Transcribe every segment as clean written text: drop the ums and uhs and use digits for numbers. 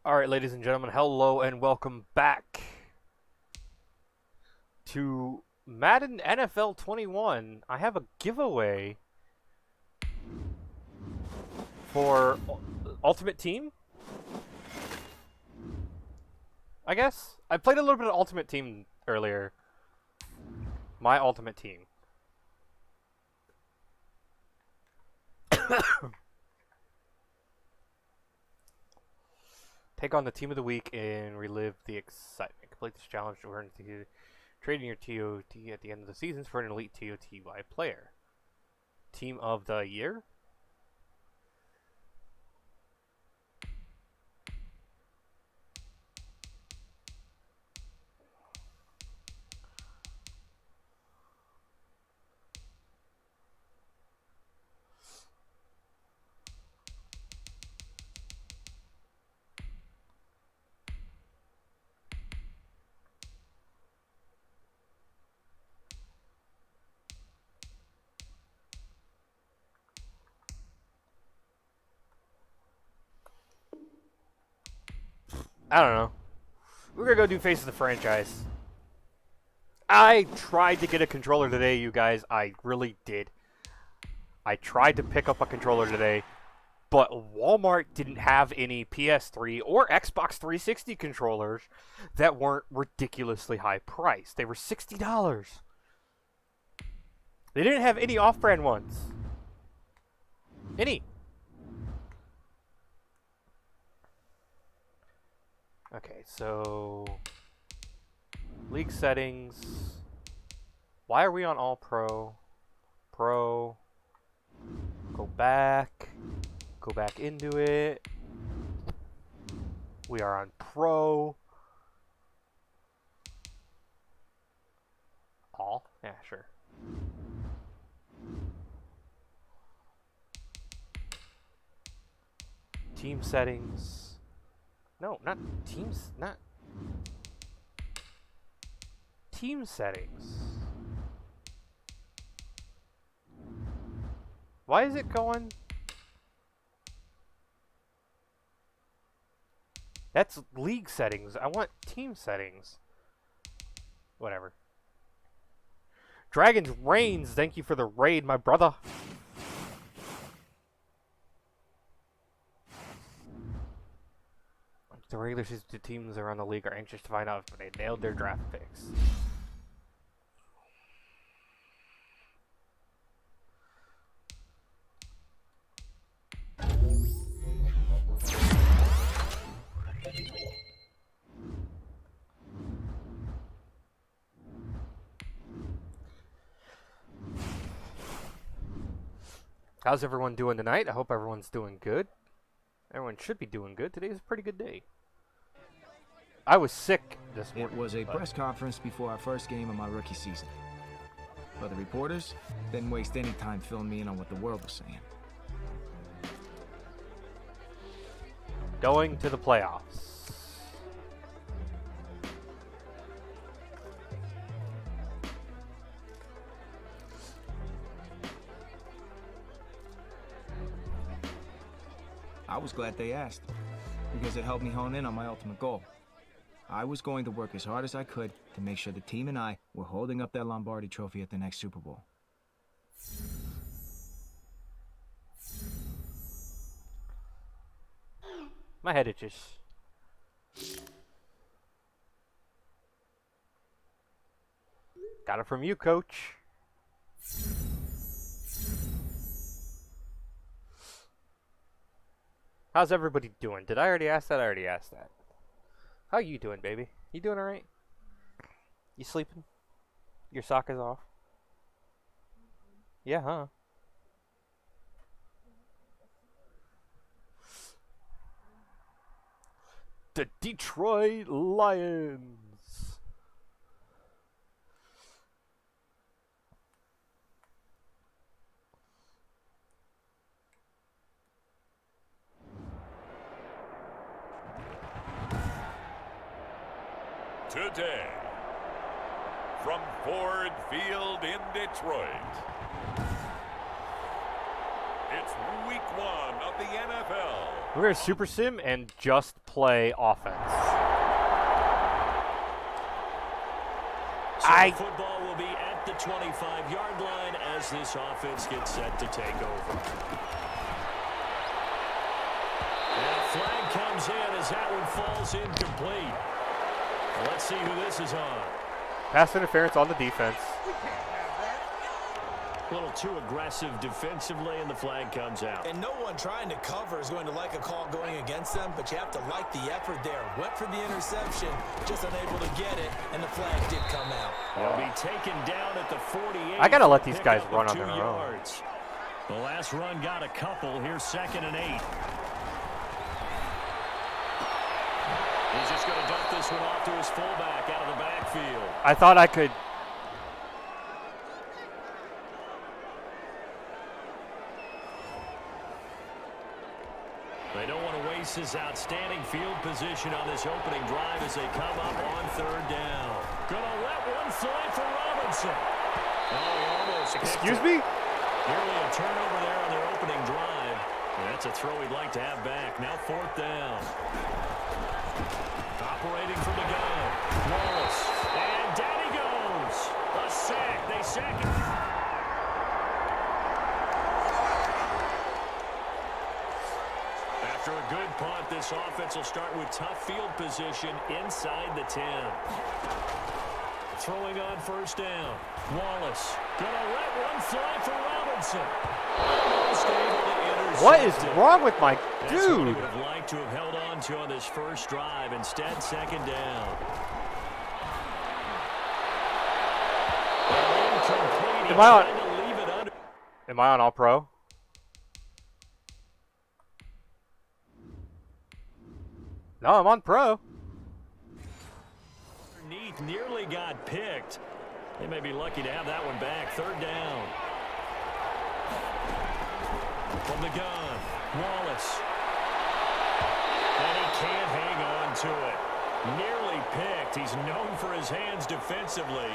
Alright, ladies and gentlemen, hello and welcome back to Madden NFL 21. I have a giveaway for Ultimate Team, I guess. I played a little bit of Ultimate Team earlier. My Ultimate Team. Take on the Team of the Week and relive the excitement. Complete this challenge to earn trading your TOT at the end of the seasons for an elite TOTY player. Team of the Year? I don't know. We're gonna go do Face of the Franchise. I tried to get a controller today, you guys. I really did. I tried to pick up a controller today, but Walmart didn't have any PS3 or Xbox 360 controllers that weren't ridiculously high priced. They were $60. They didn't have any off-brand ones. Any. Okay, so league settings. Why are we on all pro? Pro. Go back into it. We are on pro. All? Yeah, sure. Team settings. No, not teams, not team settings. Why is it going? That's league settings. I want team settings. Whatever. Dragons Reigns, thank you for the raid, my brother. The regular season teams around the league are anxious to find out if they nailed their draft picks. How's everyone doing tonight? I hope everyone's doing good. Everyone should be doing good. Today's a pretty good day. I was sick this morning. It was a press conference before our first game of my rookie season. But the reporters didn't waste any time filling me in on what the world was saying. Going to the playoffs. I was glad they asked, because it helped me hone in on my ultimate goal. I was going to work as hard as I could to make sure the team and I were holding up that Lombardi trophy at the next Super Bowl. My head itches. Got it from you, coach. How's everybody doing? Did I already ask that? I already asked that. How you doing, baby? You doing alright? You sleeping? Your sock is off? Yeah, huh? The Detroit Lions. Today, from Ford Field in Detroit, it's week 1 of the NFL. We're going to super sim and just play offense. So the football will be at the 25-yard line as this offense gets set to take over. And a flag comes in as that one falls incomplete. Let's see who this is on. Pass interference on the defense. A little too aggressive defensively, and the flag comes out. And no one trying to cover is going to like a call going against them, but you have to like the effort there. Went for the interception, just unable to get it, and the flag did come out. He'll be taken down at the 48. I got to let these guys run on their own. Yards. The last run got a couple. Here's 2nd and 8. He's just going to dump this one off to his fullback out of the backfield. I thought I could. They don't want to waste his outstanding field position on this opening drive as they come up on 3rd down. Gonna let one fly for Robinson. Oh, he almost Excuse me? Nearly a turnover there on their opening drive. And that's a throw he'd like to have back. Now 4th down. Operating from the gun. Wallace. And down he goes. A sack. They sack him. After a good punt, this offense will start with tough field position inside the 10. Throwing on 1st down. Wallace gonna let one fly for Robinson. Almost able to intercept. What is wrong with my That's what he dude? would have liked to have held on to on this first drive. Instead, 2nd down. Incomplete. Am I on- Trying to leave it under. Am I on All Pro? No, I'm on Pro. Underneath nearly got picked. They may be lucky to have that one back. 3rd down. From the gun, Wallace. And he can't hang on to it. Nearly picked. He's known for his hands defensively,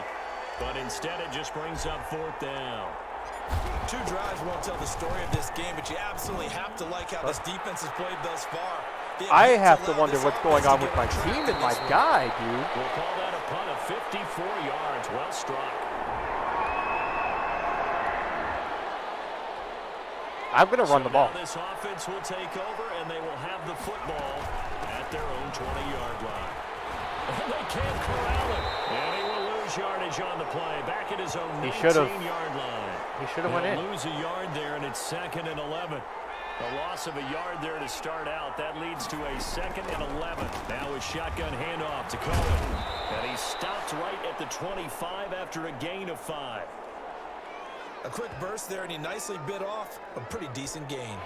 but instead it just brings up 4th down. 2 drives won't tell the story of this game, but you absolutely have to like how this defense has played thus far. I have to wonder what's going on with my team and my guy, dude. We'll call that a punt of 54 yards. Well struck. I'm going to run the ball. Now this offense will take over, and they will have the football at their own 20-yard line. And they can't corral it. And he will lose yardage on the play. Back at his own 19-yard line. He should have went in. Lose a yard there, and it's 2nd and 11. A loss of a yard there to start out. That leads to a 2nd and 11. Now a shotgun handoff to Cohen. And he stopped right at the 25 after a gain of 5. A quick burst there, and he nicely bit off a pretty decent gain.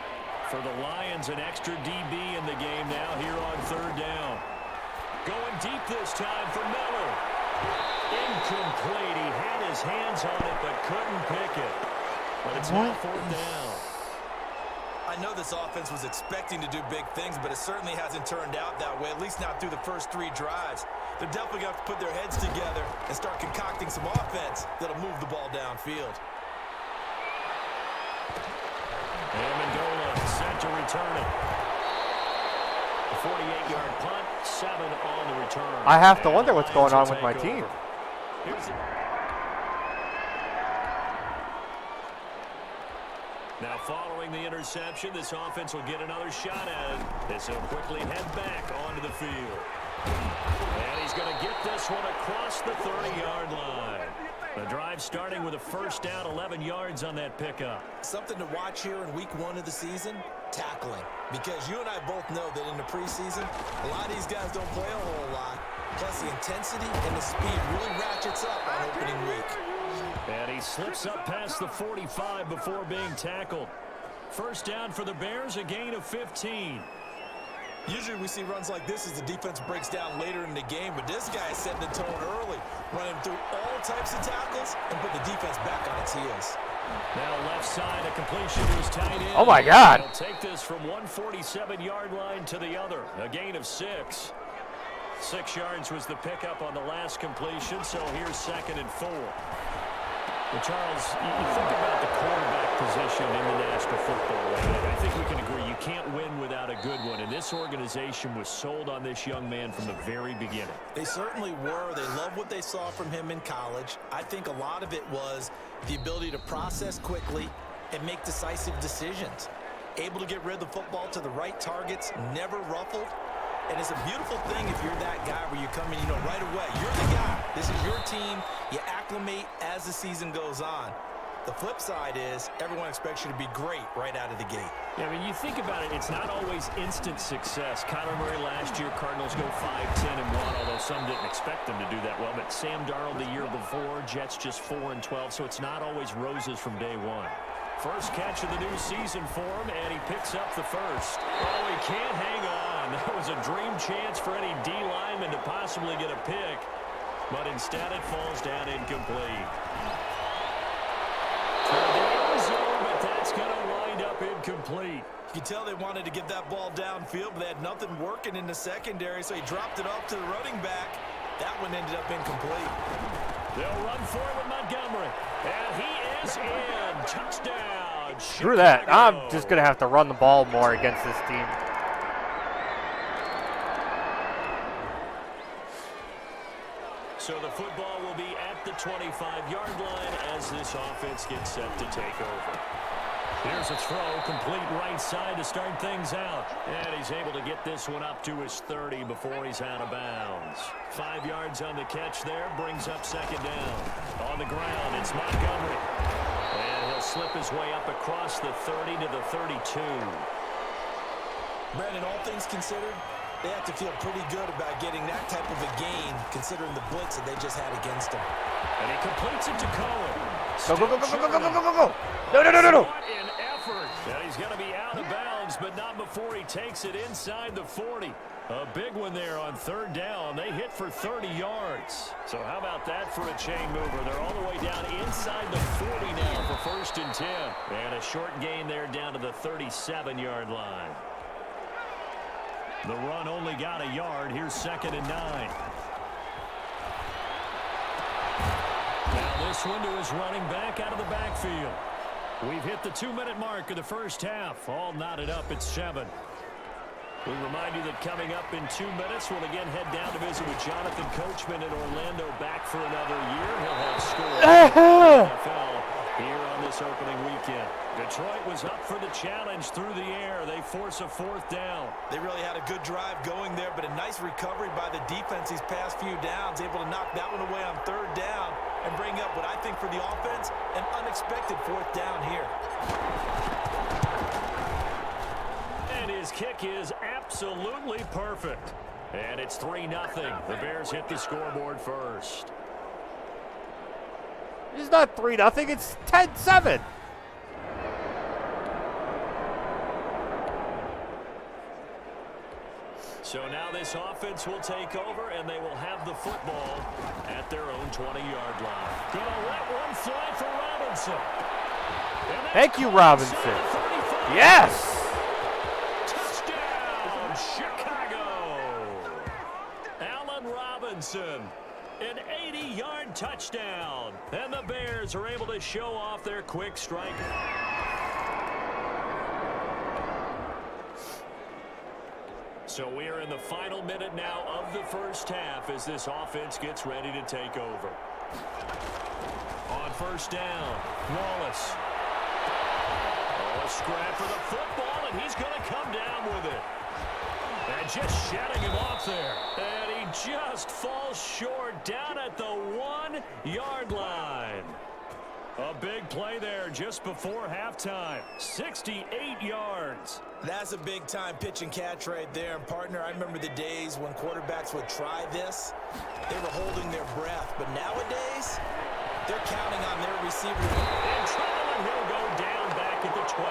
For the Lions, an extra DB in the game now here on 3rd down. Going deep this time for Miller. Incomplete. He had his hands on it but couldn't pick it. But it's now 4th down. I know this offense was expecting to do big things, but it certainly hasn't turned out that way, at least not through the first 3 drives. They're definitely going to have to put their heads together and start concocting some offense that'll move the ball downfield. Amendola set to return it. A 48-yard punt, 7 on the return. I have to wonder what's going on with my team. Now following the interception, this offense will get another shot at it. This will quickly head back onto the field. And he's going to get this one across the 30-yard line. The drive starting with a 1st down, 11 yards on that pickup. Something to watch here in week 1 of the season, tackling. Because you and I both know that in the preseason, a lot of these guys don't play a whole lot. Plus the intensity and the speed really ratchets up on opening week. And he slips up past the 45 before being tackled. 1st down for the Bears, a gain of 15. Usually we see runs like this as the defense breaks down later in the game, but this guy is setting the tone early, running through all types of tackles and put the defense back on its heels. Now left side, a completion to his tight end. Oh, my God. He'll take this from 147-yard line to the other, a gain of 6. 6 yards was the pickup on the last completion, so here's 2nd and 4. Well, Charles, you think about the quarterback position in the National Football League. I think we can agree you can't win without a good one, and this organization was sold on this young man from the very beginning. They certainly were. They loved what they saw from him in college. I think a lot of it was the ability to process quickly and make decisive decisions. Able to get rid of the football to the right targets, never ruffled. And it's a beautiful thing if you're that guy where you come in, right away. You're the guy. This is your team. You acclimate as the season goes on. The flip side is everyone expects you to be great right out of the gate. Yeah, I mean, you think about it, it's not always instant success. Kyler Murray last year, Cardinals go 5-10-1, although some didn't expect them to do that well. But Sam Darnold the year before, Jets just 4-12, so it's not always roses from day one. First catch of the new season for him, and he picks up the first. Oh, he can't hang on. That was a dream chance for any D lineman to possibly get a pick, but instead it falls down incomplete. For the end zone, but that's going to wind up incomplete. You can tell they wanted to get that ball downfield, but they had nothing working in the secondary, so he dropped it off to the running back. That one ended up incomplete. They'll run for it with Montgomery, and he is in. Touchdown, Screw that. I'm just going to have to run the ball more against this team. So the football will be at the 25-yard line as this offense gets set to take over. Here's a throw, complete right side to start things out. And he's able to get this one up to his 30 before he's out of bounds. 5 yards on the catch there, brings up second down. On the ground, it's Montgomery. And he'll slip his way up across the 30 to the 32. Brandon, all things considered, they have to feel pretty good about getting that type of a gain, considering the blitz that they just had against him. And he completes it to Cohen. Go, go, go, go, go, go, go, go, go, go. No, no, no, no, no. What an effort. And he's going to be out of bounds, but not before he takes it inside the 40. A big one there on third down. They hit for 30 yards. So how about that for a chain mover? They're all the way down inside the 40 now for 1st and 10. And a short gain there down to the 37-yard line. The run only got a yard. Here's 2nd and 9. Now this one to his running back out of the backfield. We've hit the 2-minute mark of the first half. All knotted up at 7. We remind you that coming up in 2 minutes, we'll again head down to visit with Jonathan Coachman in Orlando, back for another year. He'll have scored in the NFL here on this opening weekend. Detroit was up for the challenge through the air. They force a 4th down. They really had a good drive going there, but a nice recovery by the defense these past few downs, able to knock that one away on 3rd down and bring up what I think for the offense, an unexpected 4th down here. And his kick is absolutely perfect. And it's 3-0. The Bears hit the scoreboard first. It's not 3-0. It's 10-7. So now this offense will take over, and they will have the football at their own 20-yard line. Gonna let one fly for Robinson. Thank you, Robinson. Yes! Touchdown, Chicago! Allen Robinson, an 80-yard touchdown. And the Bears are able to show off their quick strike. So we are in the final minute now of the first half as this offense gets ready to take over. On 1st down, Wallace. Oh, a scrap for the football, and he's going to come down with it. And just shutting him off there. And he just falls short down at the 1-yard line. A big play there just before halftime. 68 yards. That's a big-time pitch and catch right there. And, partner, I remember the days when quarterbacks would try this. They were holding their breath. But nowadays, they're counting on their receiver. And Trevor will go down back at the 12.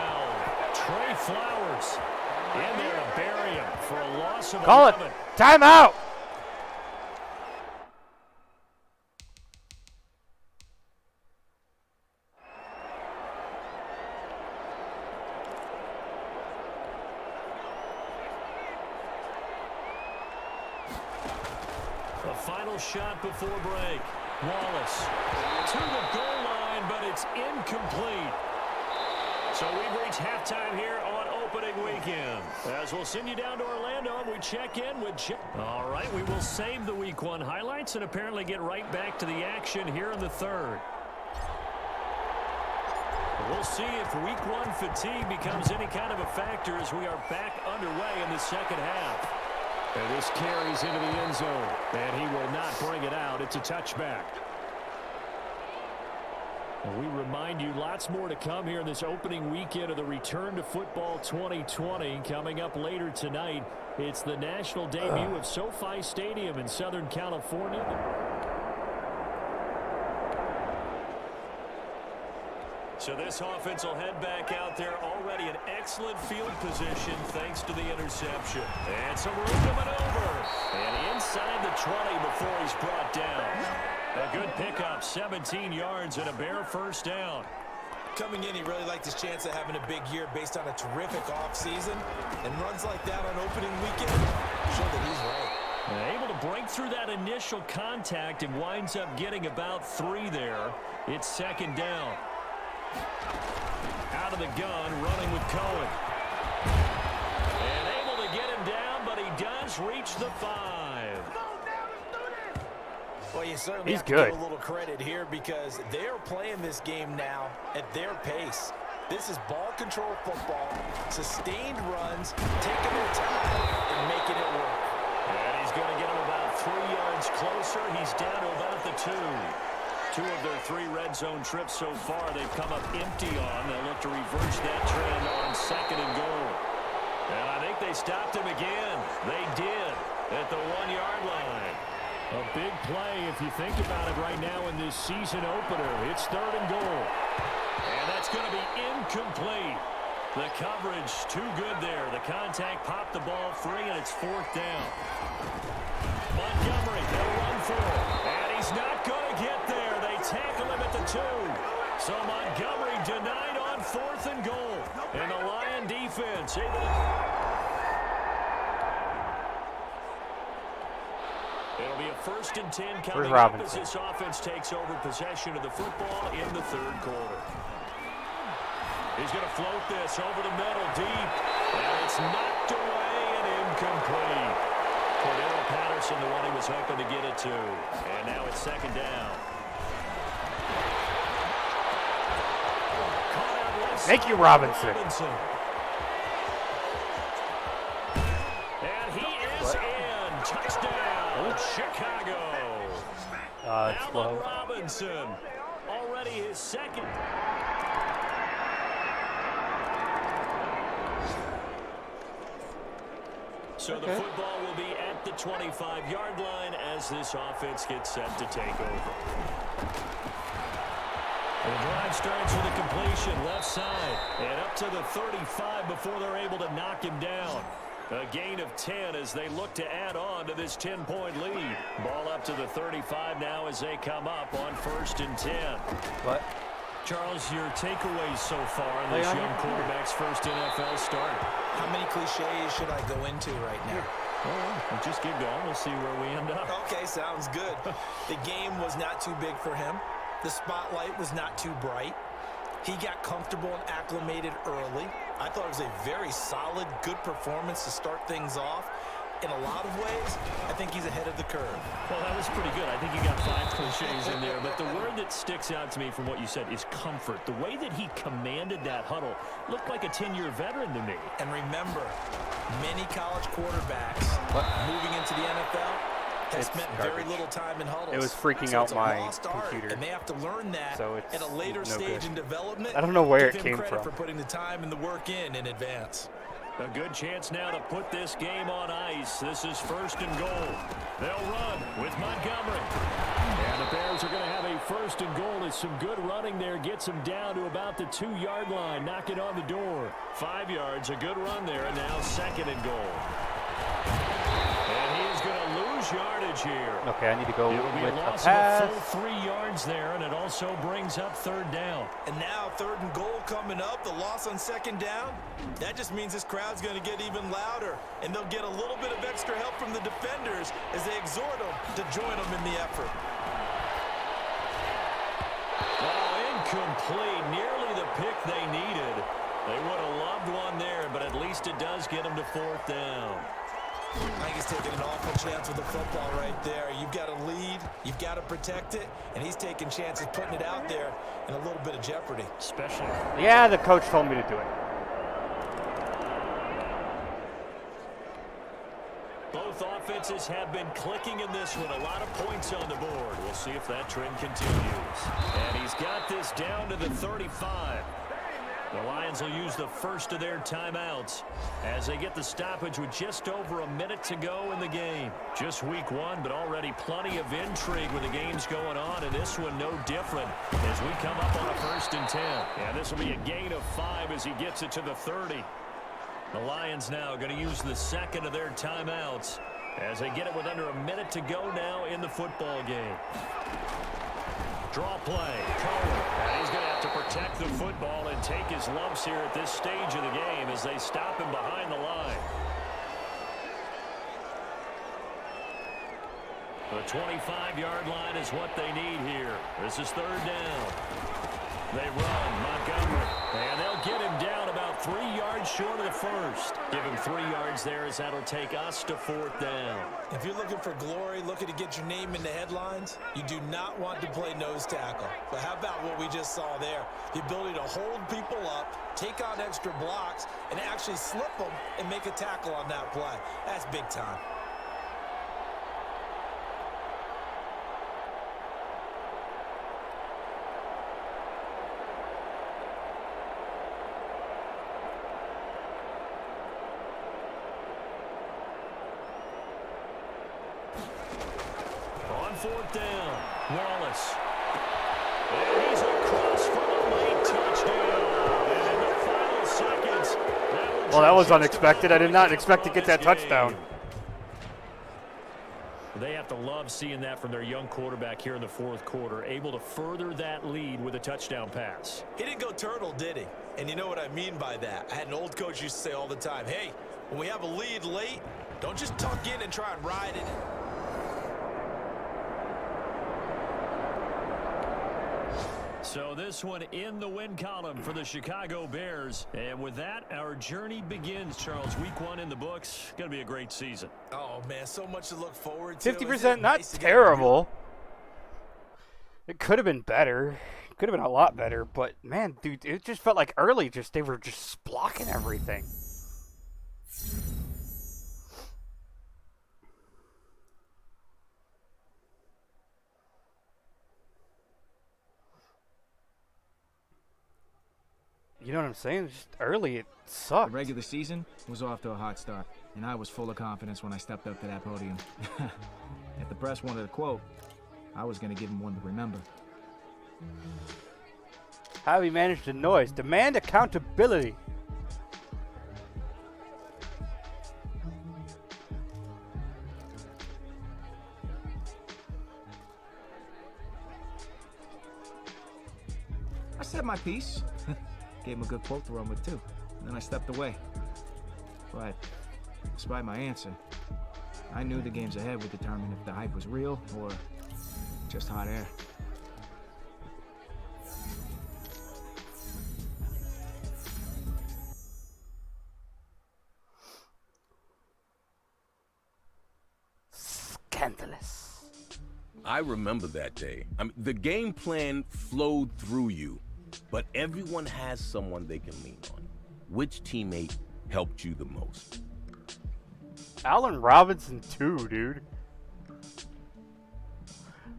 Trey Flowers in there to bury him for a loss of 11. Call it. Timeout. A final shot before break. Wallace to the goal line, but it's incomplete. So we've reached halftime here on opening weekend. As we'll send you down to Orlando, and we check in with All right, we will save the Week 1 highlights and apparently get right back to the action here in the third. We'll see if Week 1 fatigue becomes any kind of a factor as we are back underway in the second half. And this carries into the end zone, and he will not bring it out. It's a touchback. And we remind you, lots more to come here in this opening weekend of the Return to Football 2020. Coming up later tonight, it's the national debut of SoFi Stadium in Southern California. So this offense will head back out there, already in excellent field position thanks to the interception. And some room to maneuver. And inside the 20 before he's brought down. A good pickup, 17 yards and a bare first down. Coming in, he really liked his chance of having a big year based on a terrific offseason. And runs like that on opening weekend show that he's right. And able to break through that initial contact and winds up getting about 3 there. It's second down. Out of the gun, running with Cohen. And able to get him down, but he does reach the 5. Well, you certainly have to give a little credit here because they're playing this game now at their pace. This is ball control football, sustained runs, taking their time and making it work. And he's going to get him about 3 yards closer. He's down to about the 2. 2 of their 3 red zone trips so far they've come up empty on. They'll look to reverse that trend on second and goal. And I think they stopped him again. They did at the 1-yard line. A big play if you think about it right now in this season opener. It's third and goal. And that's going to be incomplete. The coverage too good there. The contact popped the ball free, and it's 4th down. Montgomery, they'll run for it. And he's not going to get there. They tackle him at the 2. So Montgomery denied on 4th and goal. And the Lion defense able to... It'll be a 1st and 10 coming up as this offense takes over possession of the football in the third quarter. He's going to float this over the middle deep. And it's knocked away and incomplete. Cordero Patterson, the one he was hoping to get it to. And now it's second down. Thank you, Robinson. And he is in. Touchdown, Chicago. Allen Robinson, already his second. So the football will be at the 25-yard line as this offense gets set to take over. The drive starts with a completion left side and up to the 35 before they're able to knock him down. A gain of 10 as they look to add on to this 10-point lead. Ball up to the 35 now as they come up on 1st and 10. What? Charles, your takeaways so far in this young quarterback's first NFL start? How many cliches should I go into right now? Well, just keep going. We'll see where we end up. Okay, sounds good. The game was not too big for him. The spotlight was not too bright. He got comfortable and acclimated early. I thought it was a very solid, good performance to start things off. In a lot of ways, I think he's ahead of the curve. Well, that was pretty good. I think you got 5 cliches in there. But the word that sticks out to me from what you said is comfort. The way that he commanded that huddle looked like a 10-year veteran to me. And remember, many college quarterbacks moving into the NFL has spent very little time in huddles. It was freaking out my computer. And they have to learn that at a later stage in development. I don't know where it came from. Give him credit for putting the time and the work in advance. A good chance now to put this game on ice. This is 1st and goal. They'll run with Montgomery. And the Bears are going to have a 1st and goal as some good running there gets them down to about the 2-yard line. Knock it on the door. 5 yards, a good run there, and now 2nd and goal. And he is going to lose yardage here. Okay, I need to go with a loss of a full 3 yards there, and it also brings up 3rd down. And now 3rd and goal coming up, the loss on 2nd down. That just means this crowd's going to get even louder, and they'll get a little bit of extra help from the defenders as they exhort them to join them in the effort. Oh, incomplete. Nearly the pick they needed. They would have loved one there, but at least it does get them to 4th down. I think he's taking an awful chance with the football right there. You've got to lead, you've got to protect it, and he's taking chances putting it out there in a little bit of jeopardy. Especially. Yeah, the coach told me to do it. Both offenses have been clicking in this one. A lot of points on the board. We'll see if that trend continues. And he's got this down to the 35. The Lions will use the first of their timeouts as they get the stoppage with just over a minute to go in the game. Just week 1, but already plenty of intrigue with the games going on, and this one no different as we come up on a 1st and 10. Yeah, this will be a gain of 5 as he gets it to the 30. The Lions now going to use the second of their timeouts as they get it with under a minute to go now in the football game. Draw play. And he's going to have to protect the football and take his lumps here at this stage of the game as they stop him behind the line. The 25-yard line is what they need here. This is 3rd down. They run. Montgomery. And they'll get him down about 3 yards short of the first. Give him 3 yards there as that'll take us to 4th down. If you're looking for glory, looking to get your name in the headlines, you do not want to play nose tackle. But how about what we just saw there? The ability to hold people up, take on extra blocks, and actually slip them and make a tackle on that play. That's big time. On 4th down, Wallace. And he's across for a late touchdown. And in the final seconds, Well, that was unexpected. I did not expect to get that touchdown. They have to love seeing that from their young quarterback here in the 4th quarter, able to further that lead with a touchdown pass. He didn't go turtle, did he? And you know what I mean by that. I had an old coach used to say all the time, hey, when we have a lead late, don't just tuck in and try and ride it. So this one in the win column for the Chicago Bears. And with that, our journey begins, Charles. Week 1 in the books. Going to be a great season. Oh, man, so much to look forward to. 50%, not terrible. It could have been better. It could have been a lot better. But, man, dude, it just felt like early. They were just blocking everything. You know what I'm saying? Just early, it The sucked. regular season was off to a hot start, and I was full of confidence when I stepped up to that podium. If the press wanted a quote, I was going to give them one to remember. How have you managed the noise? Demand accountability. I said my piece. Gave him a good quote to run with, too. And then I stepped away. But, despite my answer, I knew the games ahead would determine if the hype was real or just hot air. Scandalous. I remember that day. I mean, the game plan flowed through you, but everyone has someone they can lean on. Which teammate helped you the most? Allen Robinson too, dude.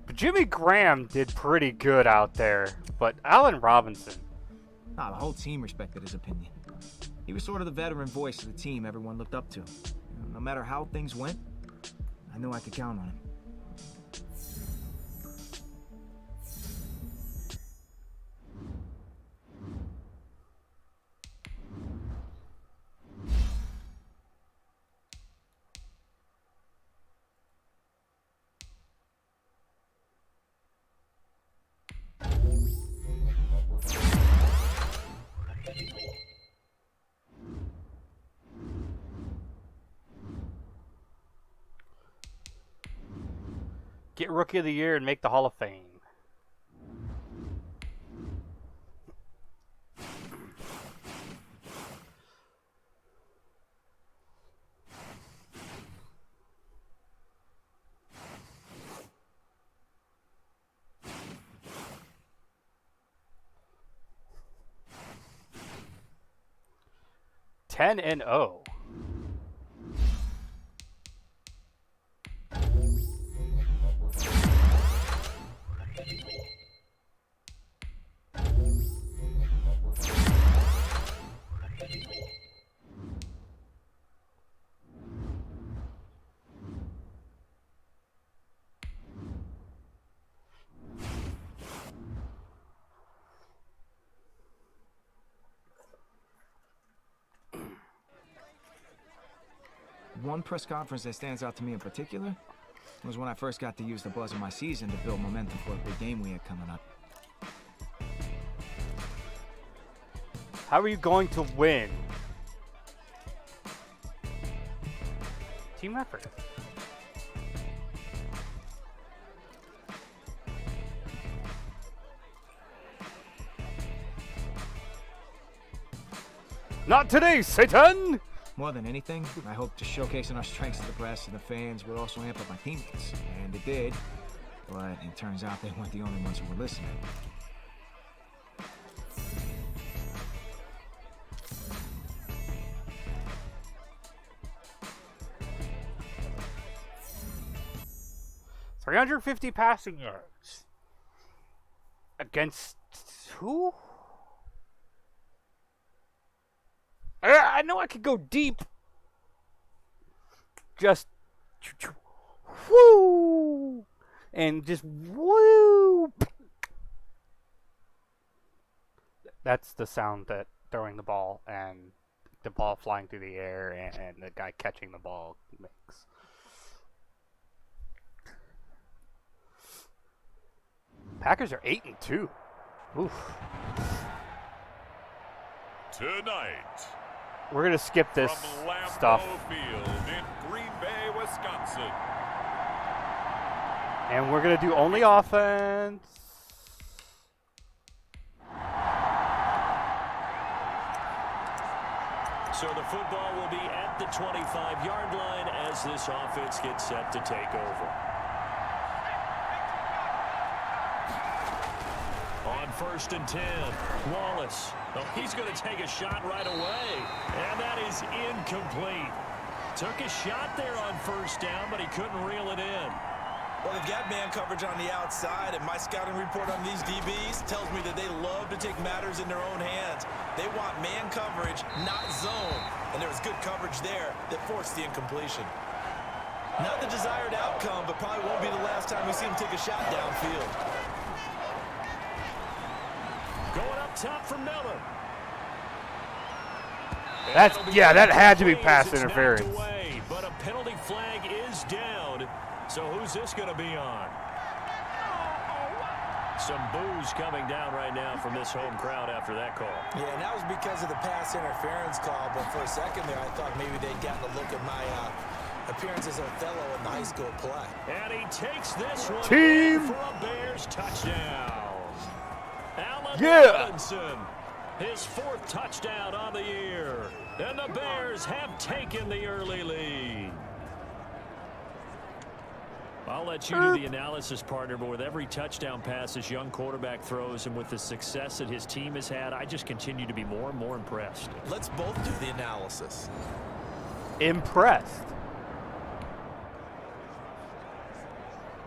But Jimmy Graham did pretty good out there. But Allen Robinson. Nah, the whole team respected his opinion. He was sort of the veteran voice of the team everyone looked up to. No matter how things went, I knew I could count on him. Get Rookie of the Year and make the Hall of Fame. 10-0. One press conference that stands out to me in particular was when I first got to use the buzz of my season to build momentum for a big game we had coming up. How are you going to win? Team effort. Not today, Satan! More than anything, I hoped just showcasing our strengths to the press and the fans would also amp up my teammates. And it did, but it turns out they weren't the only ones who were listening. .350 passing yards. Against who? I know I could go deep. Just whoo, and just whoo. That's the sound that throwing the ball and the ball flying through the air and the guy catching the ball makes. Packers are 8-2. Oof. Tonight, We're gonna skip this from Lambeau stuff, Field in Green Bay, Wisconsin. and we're gonna do only offense. So the football will be at the 25-yard line as this offense gets set to take over. On 1st and 10, Wallace. Oh, he's going to take a shot right away, and that is incomplete. Took a shot there on 1st down, but he couldn't reel it in. Well, they've got man coverage on the outside, and my scouting report on these DBs tells me that they love to take matters in their own hands. They want man coverage, not zone, and there was good coverage there that forced the incompletion. Not the desired outcome, but probably won't be the last time we see him take a shot downfield. Going up top for Miller. That had to be Plays, pass it's knocked interference. away, but a penalty flag is down. So who's this going to be on? Some boos coming down right now from this home crowd after that call. Yeah, and that was because of the pass interference call, but for a second there I thought maybe they'd gotten a look at my appearance as Othello in the high school play. And he takes this one Team. in for a Bears touchdown. Allen Yeah. Robinson, his 4th touchdown on the year. And the Bears have taken the early lead. I'll let you do the analysis, partner, but with every touchdown pass this young quarterback throws and with the success that his team has had, I just continue to be more and more impressed. Let's both do the analysis. Impressed.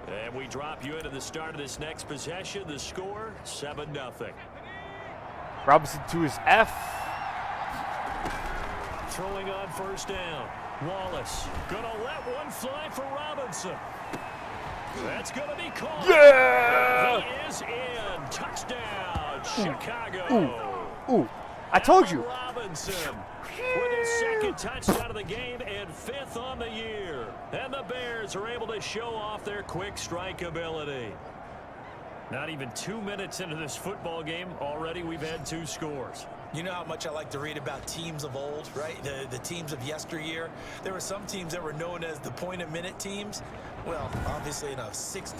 And we drop you into the start of this next possession. The score, 7-0. Robinson to his F. Throwing on 1st down. Wallace gonna let one fly for Robinson. That's gonna be called. Yeah! He is in. Touchdown, Chicago. Ooh, I told you. Robinson with his 2nd touchdown of the game and 5th on the year. And the Bears are able to show off their quick strike ability. Not even 2 minutes into this football game, already we've had 2 scores. You know how much I like to read about teams of old, right? The teams of yesteryear. There were some teams that were known as the point-a-minute teams. Well, obviously in a 60.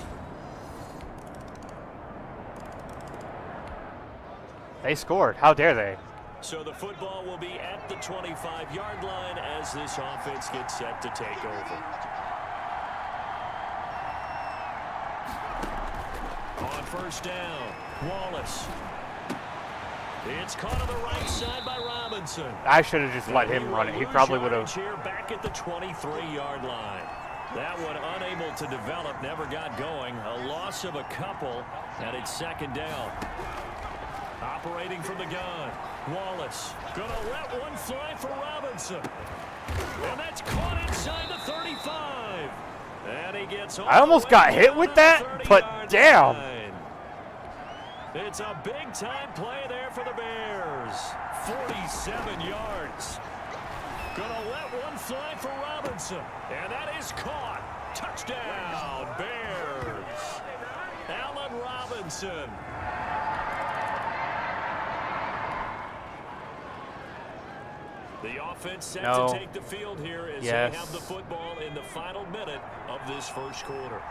They scored. How dare they? So the football will be at the 25-yard line as this offense gets set to take over. On 1st down, Wallace. It's caught on the right side by Robinson. Robinson. I should have just let him run it. He probably would have. Here back at the 23-yard line. That one unable to develop, never got going. A loss of a couple, and it's second down. Operating from the gun, Wallace gonna let one fly for Robinson, and that's caught inside the 35. And he gets. I almost got hit with that, but damn. It's a big-time play there for the Bears. 47 yards. Gonna let one fly for Robinson, and that is caught. Touchdown, Bears. Allen Robinson. The offense set to take the field here as they have the football in the final minute of this first quarter.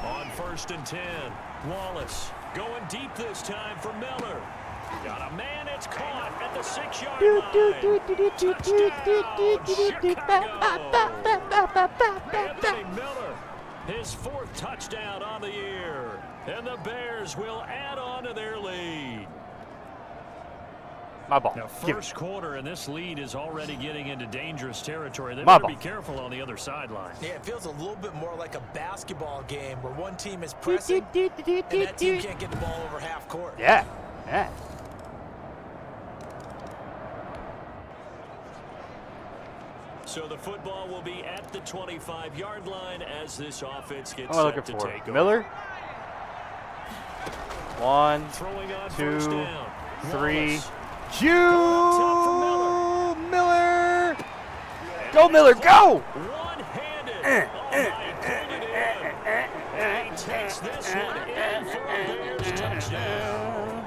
On 1st and 10, Wallace going deep this time for Miller. Got a man, it's caught at the 6-yard line. Touchdown, Chicago. Anthony Miller, his 4th touchdown on the year. And the Bears will add on to their lead. My ball. Now, first quarter, and this lead is already getting into dangerous territory. They My better ball. be careful on the other sideline. Yeah, it feels a little bit more like a basketball game where one team is pressing and that team can't get the ball over half court. Yeah. Yeah. So the football will be at the 25-yard line as this offense gets What am I set looking to for? take over. Miller. 1, Throwing on 2, first down. 3. Wallace. Miller. Go, Miller, go! One-handed. And he takes this one in for a Bears touchdown.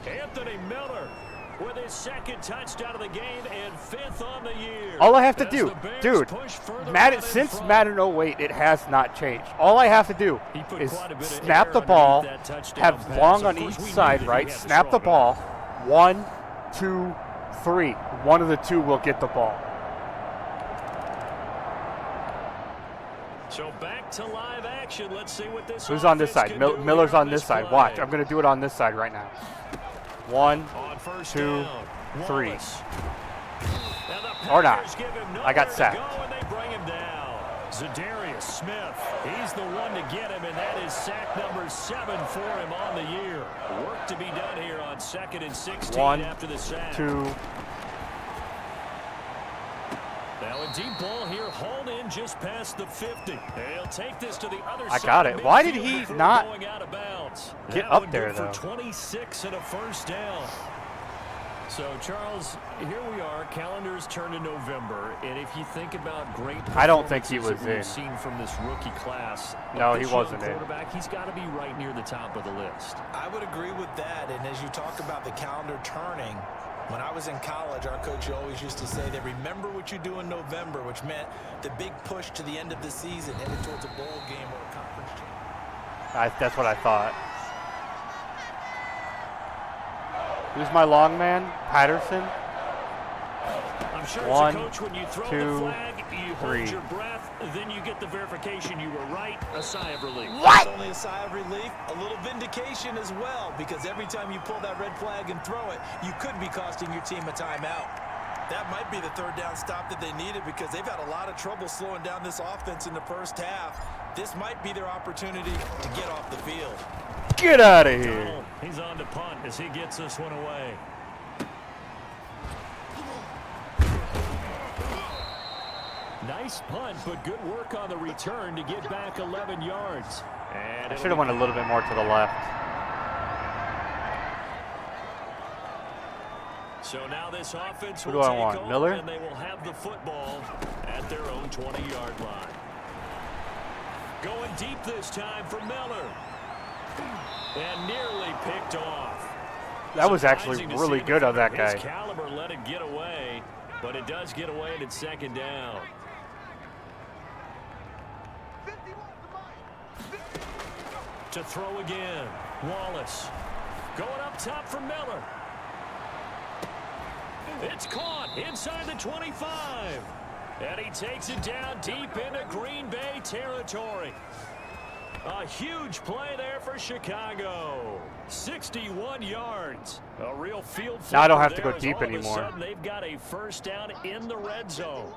Anthony Miller with his 2nd touchdown of the game and 5th on the year. All I have to As do, the Bears dude, push further Madden, out in since front. Madden 08, it has not changed. All I have to do He put is quite a bit of snap air the ball, underneath that touchdown have pass. long Of on course, each we knew side, that he right? had the Snap the strong ball. 1, 2, 3. One of the two will get the ball. So back to live action. Let's see what this Who's on this offense side? can do Miller's here on this side. play. Watch. I'm going to do it on this side right now. 1, On first 2, down, 3. Wallace. And the Or not. Packers give him I got nowhere to sacked. go, and they bring him down. Zadarius Smith, he's the one to get him, and that is sack number 7 for him on the year. Work to be done here on 2nd and 16 1, after the sack. 2. Now a deep ball here, hauled in just past the 50. He'll take this to the other I side. got of it. Why did midfield he before not going out of bounds. get That up one there, good for though? 26 and a first down. So, Charles, here we are. Calendar's turned to November, and if you think about great I don't think he performances was that we've in. seen from this rookie class, No, this he wasn't young in. quarterback, he's got to be right near the top of the list. I would agree with that. And as you talk about the calendar turning, when I was in college, our coach always used to say that remember what you do in November, which meant the big push to the end of the season, headed towards a bowl game or a conference championship. That's what I thought. Who's my long man? Patterson? I'm sure 1, as a coach, when you throw 2, the flag, you 3. hold your breath, then you get the verification you were right, a sigh of relief. It's only a sigh of relief, a little vindication as well, because every time you pull that red flag and throw it, you could be costing your team a timeout. That might be the 3rd down stop that they needed because they've had a lot of trouble slowing down this offense in the first half. This might be their opportunity to get off the field. Get out of here. Donald, he's on to punt as he gets this one away. Nice punt, but good work on the return to get back 11 yards. And I should have went a little bit more to the left. So now this offense Who will do I take want, over, Miller? and they will have the football at their own 20-yard line. Going deep this time for Miller. And nearly picked off. That was actually Surprising to really see good of that his guy. caliber let it get away, but it does get away and it's 2nd down. To throw again, Wallace. Going up top for Miller. It's caught inside the 25. And he takes it down deep into Green Bay territory. A huge play there for Chicago. 61 yards. A real field Now I don't flipper have to go there as deep all of a anymore. sudden they've got a first down in the red zone.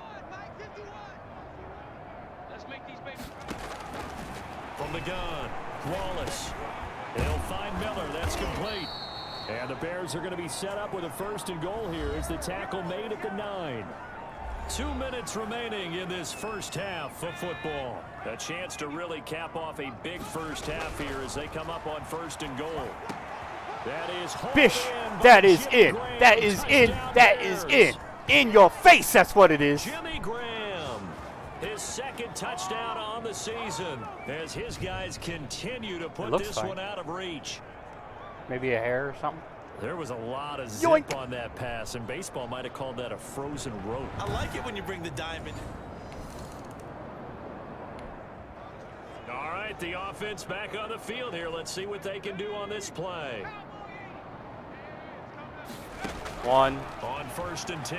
From the gun, Wallace. He'll find Miller. That's complete. And the Bears are going to be set up with a 1st and goal here as the tackle made at the 9. 2 minutes remaining in this first half of football. A chance to really cap off a big first half here as they come up on 1st and goal. That is Bish, that is in. That is in. That is in. In your face, that's what it is. Jimmy Graham, his 2nd touchdown on the season as his guys continue to put this one out of reach. Maybe a hair or something. There was a lot of zip Yoink. on that pass, and baseball might have called that a frozen rope. I like it when you bring the diamond. All right, the offense back on the field here. Let's see what they can do on this play. 1. On 1st and 10,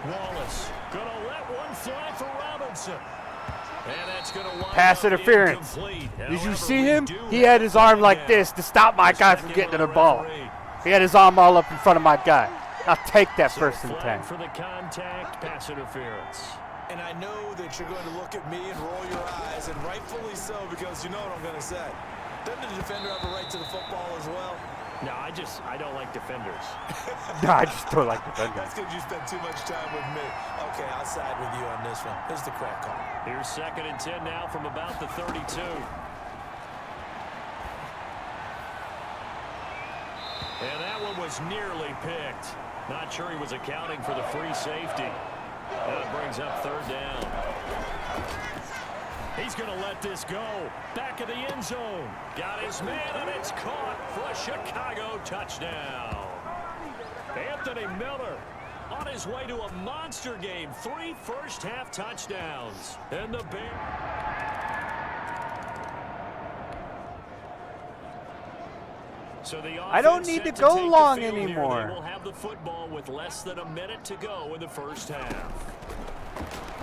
Wallace gonna let one fly for Robinson. And that's gonna wind Pass up interference. incomplete. Did you However, see we him? do He have had his a arm third like down. this to stop my guy from getting to the ball. He had his arm all up in front of my guy. I'll take that So 1st and flag 10. for the contact, pass interference. And I know that you're going to look at me and roll your eyes, and rightfully so, because you know what I'm going to say. Doesn't the defender have a right to the football as well? No, I don't like defenders. No, I just don't like defenders. That's because you spent too much time with me. Okay, I'll side with you on this one. Here's the crack call. Here's 2nd and 10 now from about the 32. And that one was nearly picked. Not sure he was accounting for the free safety. That brings up 3rd down. He's going to let this go. Back of the end zone. Got his man, and it's caught for a Chicago touchdown. Anthony Miller on his way to a monster game. 3 first-half touchdowns. And the Bears. So the I don't offense need set to go take the long field here. anymore. They will have the football with less than a minute to go in the first half.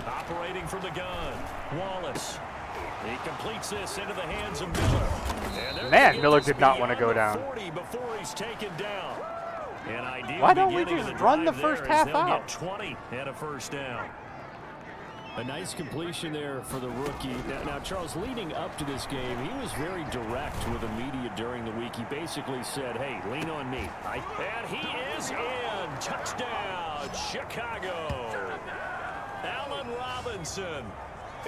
Operating from the gun, Wallace. He completes this into the hands of Miller. And Man, Miller did not want to go down. 40 before he's taken down. An ideal Why don't we beginning of just run the drive first there as half they'll out? Get 20 and a first down. A nice completion there for the rookie. Now, Charles, leading up to this game, he was very direct with the media during the week. He basically said, hey, lean on me. And he is in. Touchdown, Chicago. Allen Robinson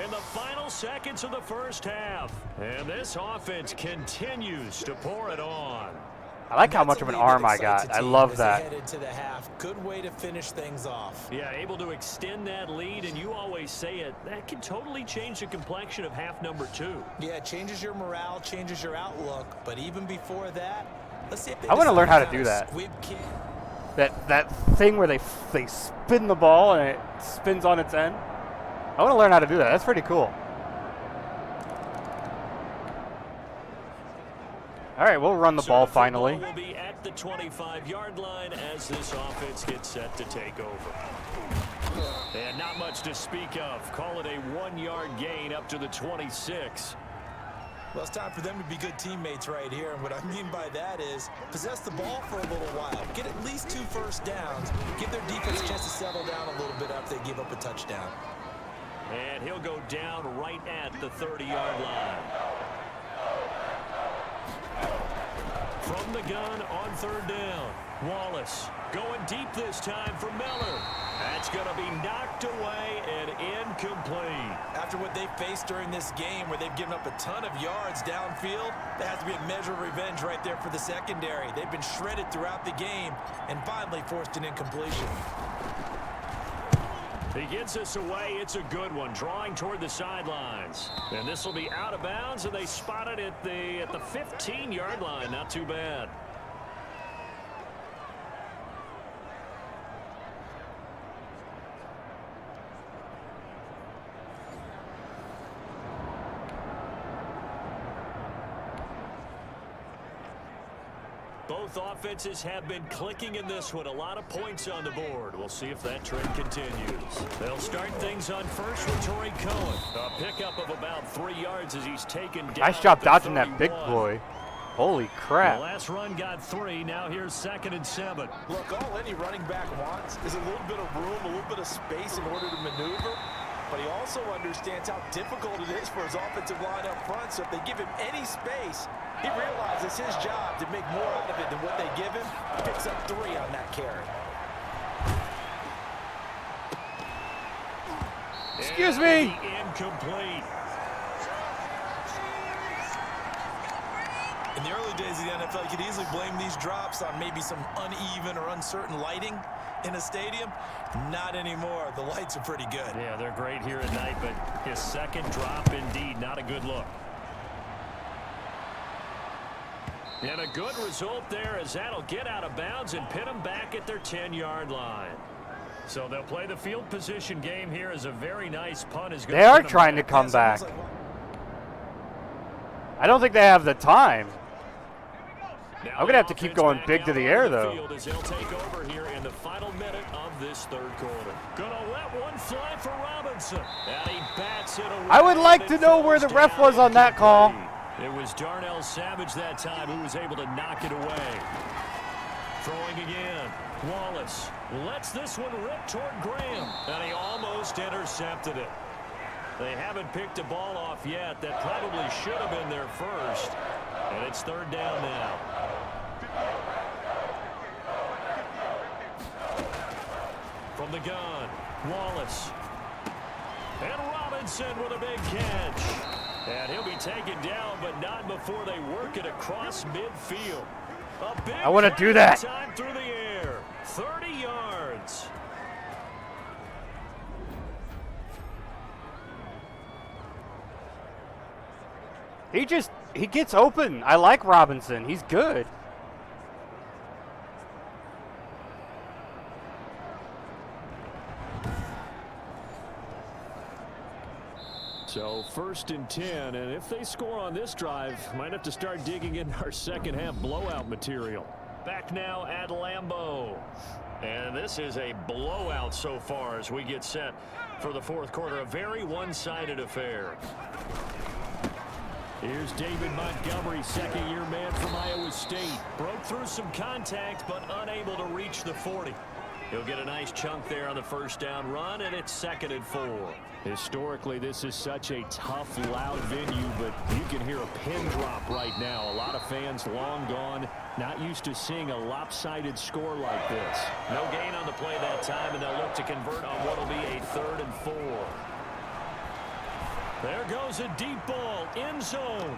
in the final seconds of the first half. And this offense continues to pour it on. I like how much of an arm I got. I love that. Headed to the half. Good way to finish things off. Yeah, able to extend that lead, and you always say it, that can totally change the complexion of half number 2. Yeah, it changes your morale, changes your outlook. But even before that, let's see if they I want to learn how to decide do that. Squib kick. That thing where they spin the ball and it spins on its end. I want to learn how to do that. That's pretty cool. All right, we'll run the ball the finally. football will be at the 25-yard line as this offense gets set to take over. And not much to speak of. Call it a 1-yard gain up to the 26. Well, it's time for them to be good teammates right here. And what I mean by that is possess the ball for a little while. Get at least 2 first downs. Give their defense a chance to settle down a little bit after they give up a touchdown. And he'll go down right at the 30-yard line. From the gun on 3rd down. Wallace going deep this time for Miller. That's going to be knocked away and incomplete. After what they faced during this game where they've given up a ton of yards downfield, there has to be a measure of revenge right there for the secondary. They've been shredded throughout the game and finally forced an incompletion. He gets this away. It's a good one, drawing toward the sidelines. And this will be out of bounds, and they spot it at the 15-yard line. Not too bad. Both offenses have been clicking in this one. A lot of points on the board. We'll see if that trend continues. They'll start things on first with Torrey Cohen. A pickup of about 3 yards as he's taken down. Nice job dodging that 31. big boy. Holy crap. The last run got 3. Now here's 2nd and 7. Look, all any running back wants is a little bit of room, a little bit of space in order to maneuver. But he also understands how difficult it is for his offensive line up front. So if they give him any space, he realizes his job to make more out of it than what they give him. Picks up 3 on that carry. Excuse me. Incomplete. In the early days of the NFL, you could easily blame these drops on maybe some uneven or uncertain lighting in a stadium. Not anymore. The lights are pretty good. Yeah, they're great here at night, but his second drop, indeed, not a good look. And a good result there as that'll get out of bounds and pin them back at their 10-yard line. So they'll play the field position game here as a very nice punt is going. They are trying to come back. I don't think they have the time. I'm going to have to keep going big to the air, though. They'll take over here in the final minute of this third quarter. Gonna let one fly for Robinson. And he bats it away. I would like to know where the ref was on that call. It was Darnell Savage that time who was able to knock it away. Throwing again. Wallace lets this one rip toward Graham. And he almost intercepted it. They haven't picked a ball off yet. That probably should have been their first. And it's 3rd down now. From the gun, Wallace. And Robinson with a big catch. And he'll be taken down, but not before they work it across midfield. A big I want to do that. time through the air. 30 yards. He gets open. I like Robinson. He's good. So 1st and 10, and if they score on this drive, might have to start digging in our second half blowout material. Back now at Lambeau. And this is a blowout so far as we get set for the 4th quarter. A very one-sided affair. Here's David Montgomery, second-year man from Iowa State. Broke through some contact, but unable to reach the 40. He'll get a nice chunk there on the 1st down run, and it's 2nd and 4. Historically, this is such a tough, loud venue, but you can hear a pin drop right now. A lot of fans long gone, not used to seeing a lopsided score like this. No gain on the play that time, and they'll look to convert on what will be a 3rd and 4. There goes a deep ball, end zone.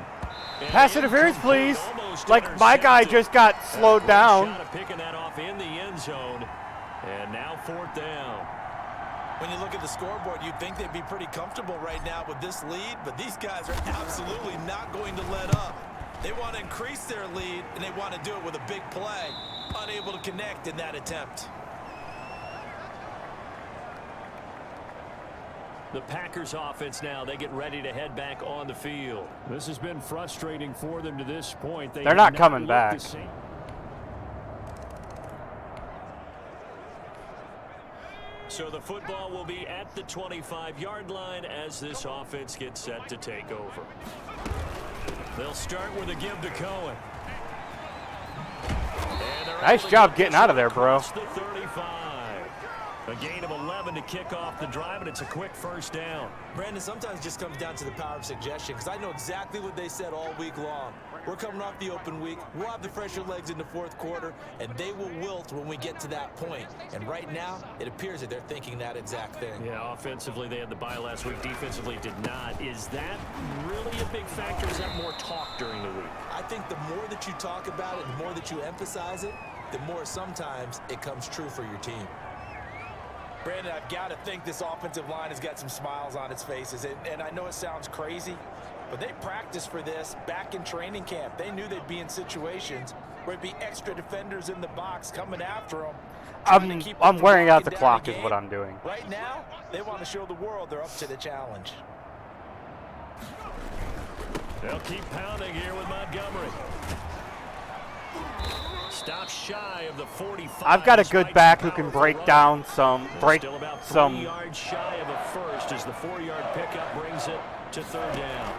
Pass interference, please. Like, my guy just got slowed down. Shot of picking that off in the end zone. And now 4th down. When you look at the scoreboard, you'd think they'd be pretty comfortable right now with this lead, but these guys are absolutely not going to let up. They want to increase their lead, and they want to do it with a big play. Unable to connect in that attempt. The Packers offense now, they get ready to head back on the field. This has been frustrating for them to this point. They're not coming back. So the football will be at the 25-yard line as this offense gets set to take over. They'll start with a give to Cohen. Nice job getting out of there, bro. The 35. A gain of 11 to kick off the drive, and it's a quick 1st down. Brandon, sometimes it just comes down to the power of suggestion, because I know exactly what they said all week long. We're coming off the open week. We'll have the fresher legs in the 4th quarter, and they will wilt when we get to that point. And right now, it appears that they're thinking that exact thing. Yeah, offensively, they had the bye last week. Defensively, did not. Is that really a big factor? Is that more talk during the week? I think the more that you talk about it, the more that you emphasize it, the more sometimes it comes true for your team. Brandon, I've got to think this offensive line has got some smiles on its faces. And I know it sounds crazy, but they practiced for this back in training camp. They knew they'd be in situations where it'd be extra defenders in the box coming after them. I'm wearing out the clock is what I'm doing. Right now, they want to show the world they're up to the challenge. They'll keep pounding here with Montgomery. Stops shy of the 45. I've got a good despite back some who can powerful break running. down some, Still about 3 some. yards shy of a first as the 4-yard pickup brings it to 3rd down.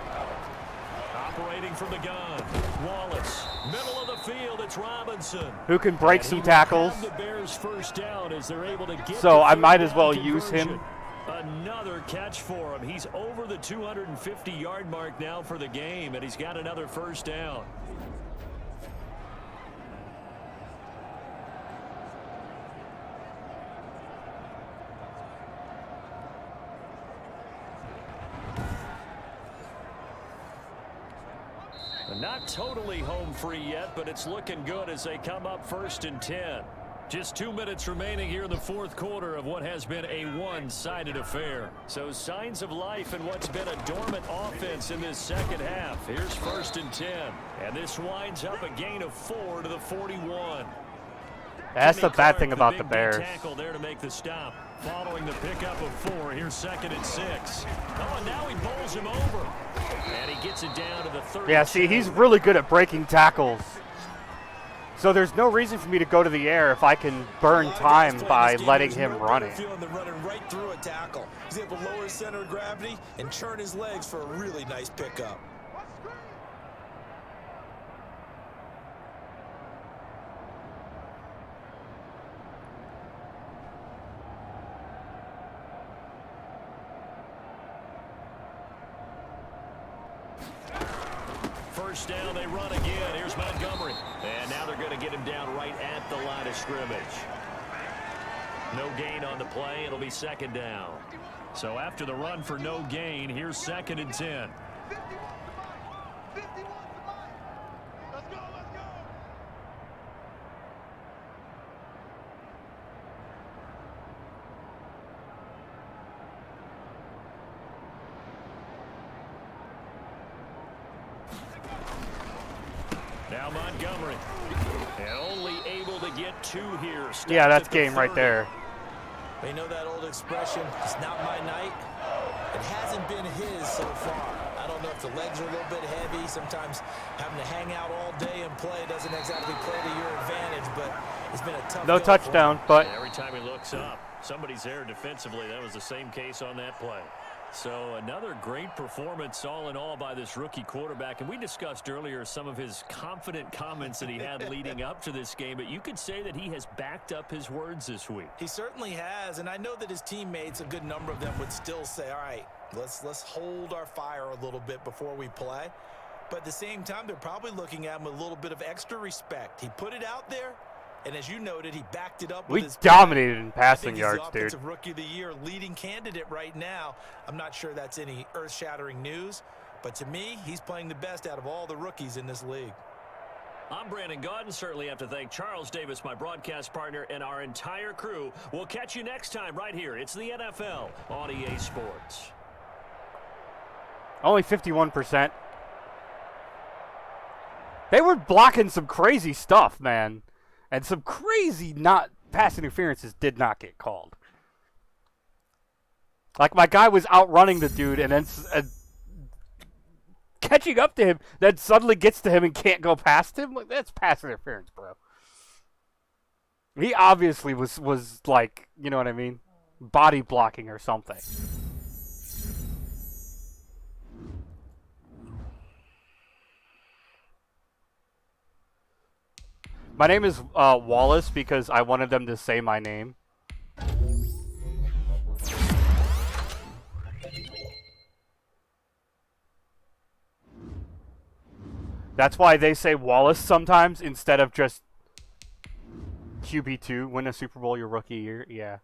Operating from the gun, Wallace, middle of the field, it's Robinson. Who can break And some he will tackles. have the Bears first down as they're able to get So the I might 3rd as well down use him. conversion. Another catch for him. He's over the 250-yard mark now for the game, and he's got another first down. Not totally home free yet, but it's looking good as they come up 1st and 10. Just 2 minutes remaining here in the 4th quarter of what has been a one-sided affair. So signs of life in what's been a dormant offense in this second half. Here's 1st and 10. And this winds up a gain of 4 to the 41. That's the Jimmy bad Clark, thing about the big Bears. tackle there to make the stop. Following the pickup of 4, here's 2nd and 6. Oh, and now he bowls him over. And he gets it down to the 32. Yeah, see, he's really good at breaking tackles. So there's no reason for me to go to the air if I can burn time by letting him run it. Feeling than running right through a tackle. He's able to lower his center of gravity and churn his legs for a really nice pickup. First down, they run again. Here's Montgomery. And now they're going to get him down right at the line of scrimmage. No gain on the play. It'll be 2nd down. So after the run for no gain, here's 2nd and 10. Now Montgomery. And only able to get 2 here. Yeah, that's Stopped at the game right 30. there. They know that old expression, it's not my night. It hasn't been his so far. I don't know if the legs are a little bit heavy. Sometimes having to hang out all day and play doesn't exactly play to your advantage, but it's been a tough No go for him. touchdown, but And every time he looks up, somebody's there defensively. That was the same case on that play. So another great performance all in all by this rookie quarterback. And we discussed earlier some of his confident comments that he had leading up to this game. But you could say that he has backed up his words this week. He certainly has, and I know that his teammates, a good number of them, would still say, all right, let's hold our fire a little bit before we play. But at the same time, they're probably looking at him with a little bit of extra respect. He put it out there, and as you noted, he backed it up with we his play. dominated in I passing think he's yards, the dude. Offensive Rookie of the Year leading candidate right now. I'm not sure that's any earth-shattering news, but to me, he's playing the best out of all the rookies in this league. I'm Brandon Gaudin. Certainly have to thank Charles Davis, my broadcast partner, and our entire crew. We'll catch you next time right here. It's the NFL on EA Sports. Only 51%. They were blocking some crazy stuff, man. And some crazy not pass interferences did not get called. Like, my guy was outrunning the dude and then catching up to him, then suddenly gets to him and can't go past him. Like, that's pass interference, bro. He obviously was like, you know what I mean? Body blocking or something. My name is Wallace because I wanted them to say my name. That's why they say Wallace sometimes instead of just QB2, win a Super Bowl your rookie year. Yeah.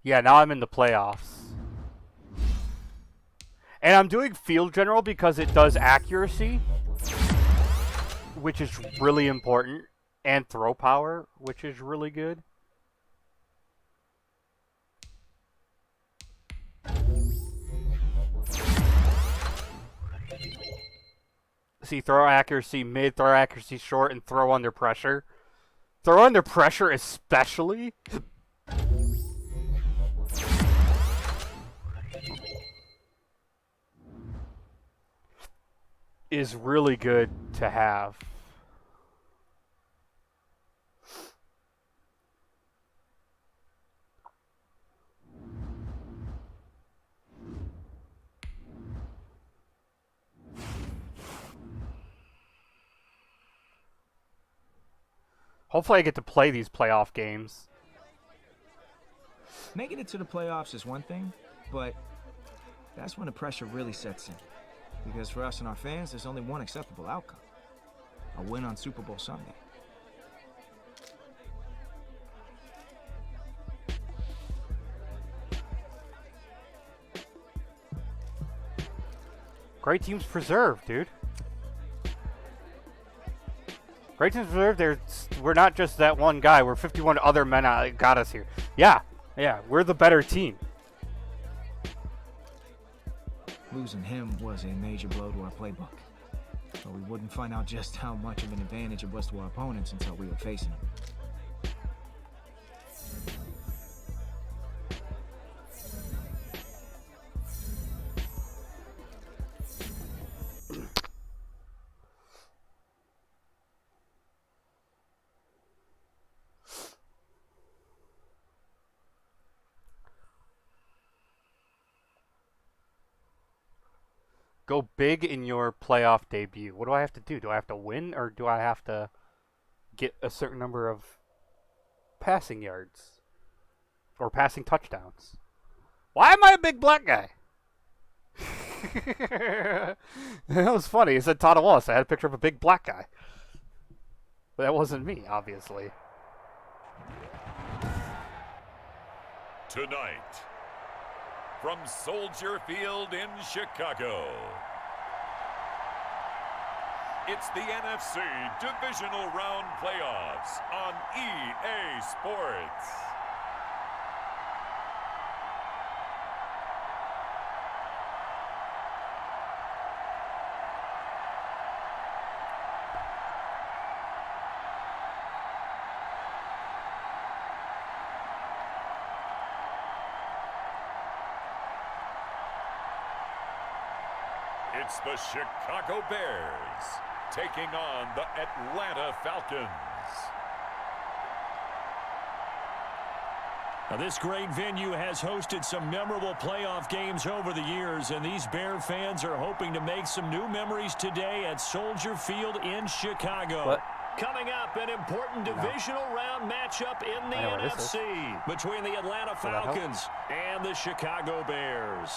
Yeah, now I'm in the playoffs. And I'm doing field general because it does accuracy, which is really important, and throw power, which is really good. accuracy, throw accuracy, mid, throw accuracy, short, and throw under pressure. Throw under pressure especially. Is really good to have. Hopefully I get to play these playoff games. Making it to the playoffs is one thing, but that's when the pressure really sets in. Because for us and our fans, there's only one acceptable outcome. A win on Super Bowl Sunday. Great teams preserved, dude. Great teams preserved. We're not just that one guy. We're 51 other men got us here. Yeah, we're the better team. Losing him was a major blow to our playbook. But we wouldn't find out just how much of an advantage it was to our opponents until we were facing them. Go big in your playoff debut. What do I have to do? Do I have to win, or do I have to get a certain number of passing yards or passing touchdowns? Why am I a big black guy? That was funny. It said Todd Wallace. I had a picture of a big black guy. But that wasn't me, obviously. Tonight, from Soldier Field in Chicago, it's the NFC Divisional Round Playoffs on EA Sports. It's the Chicago Bears taking on the Atlanta Falcons. Now, this great venue has hosted some memorable playoff games over the years, and these Bear fans are hoping to make some new memories today at Soldier Field in Chicago. What? Coming up, an important divisional round matchup in the NFC between the Atlanta Falcons and the Chicago Bears.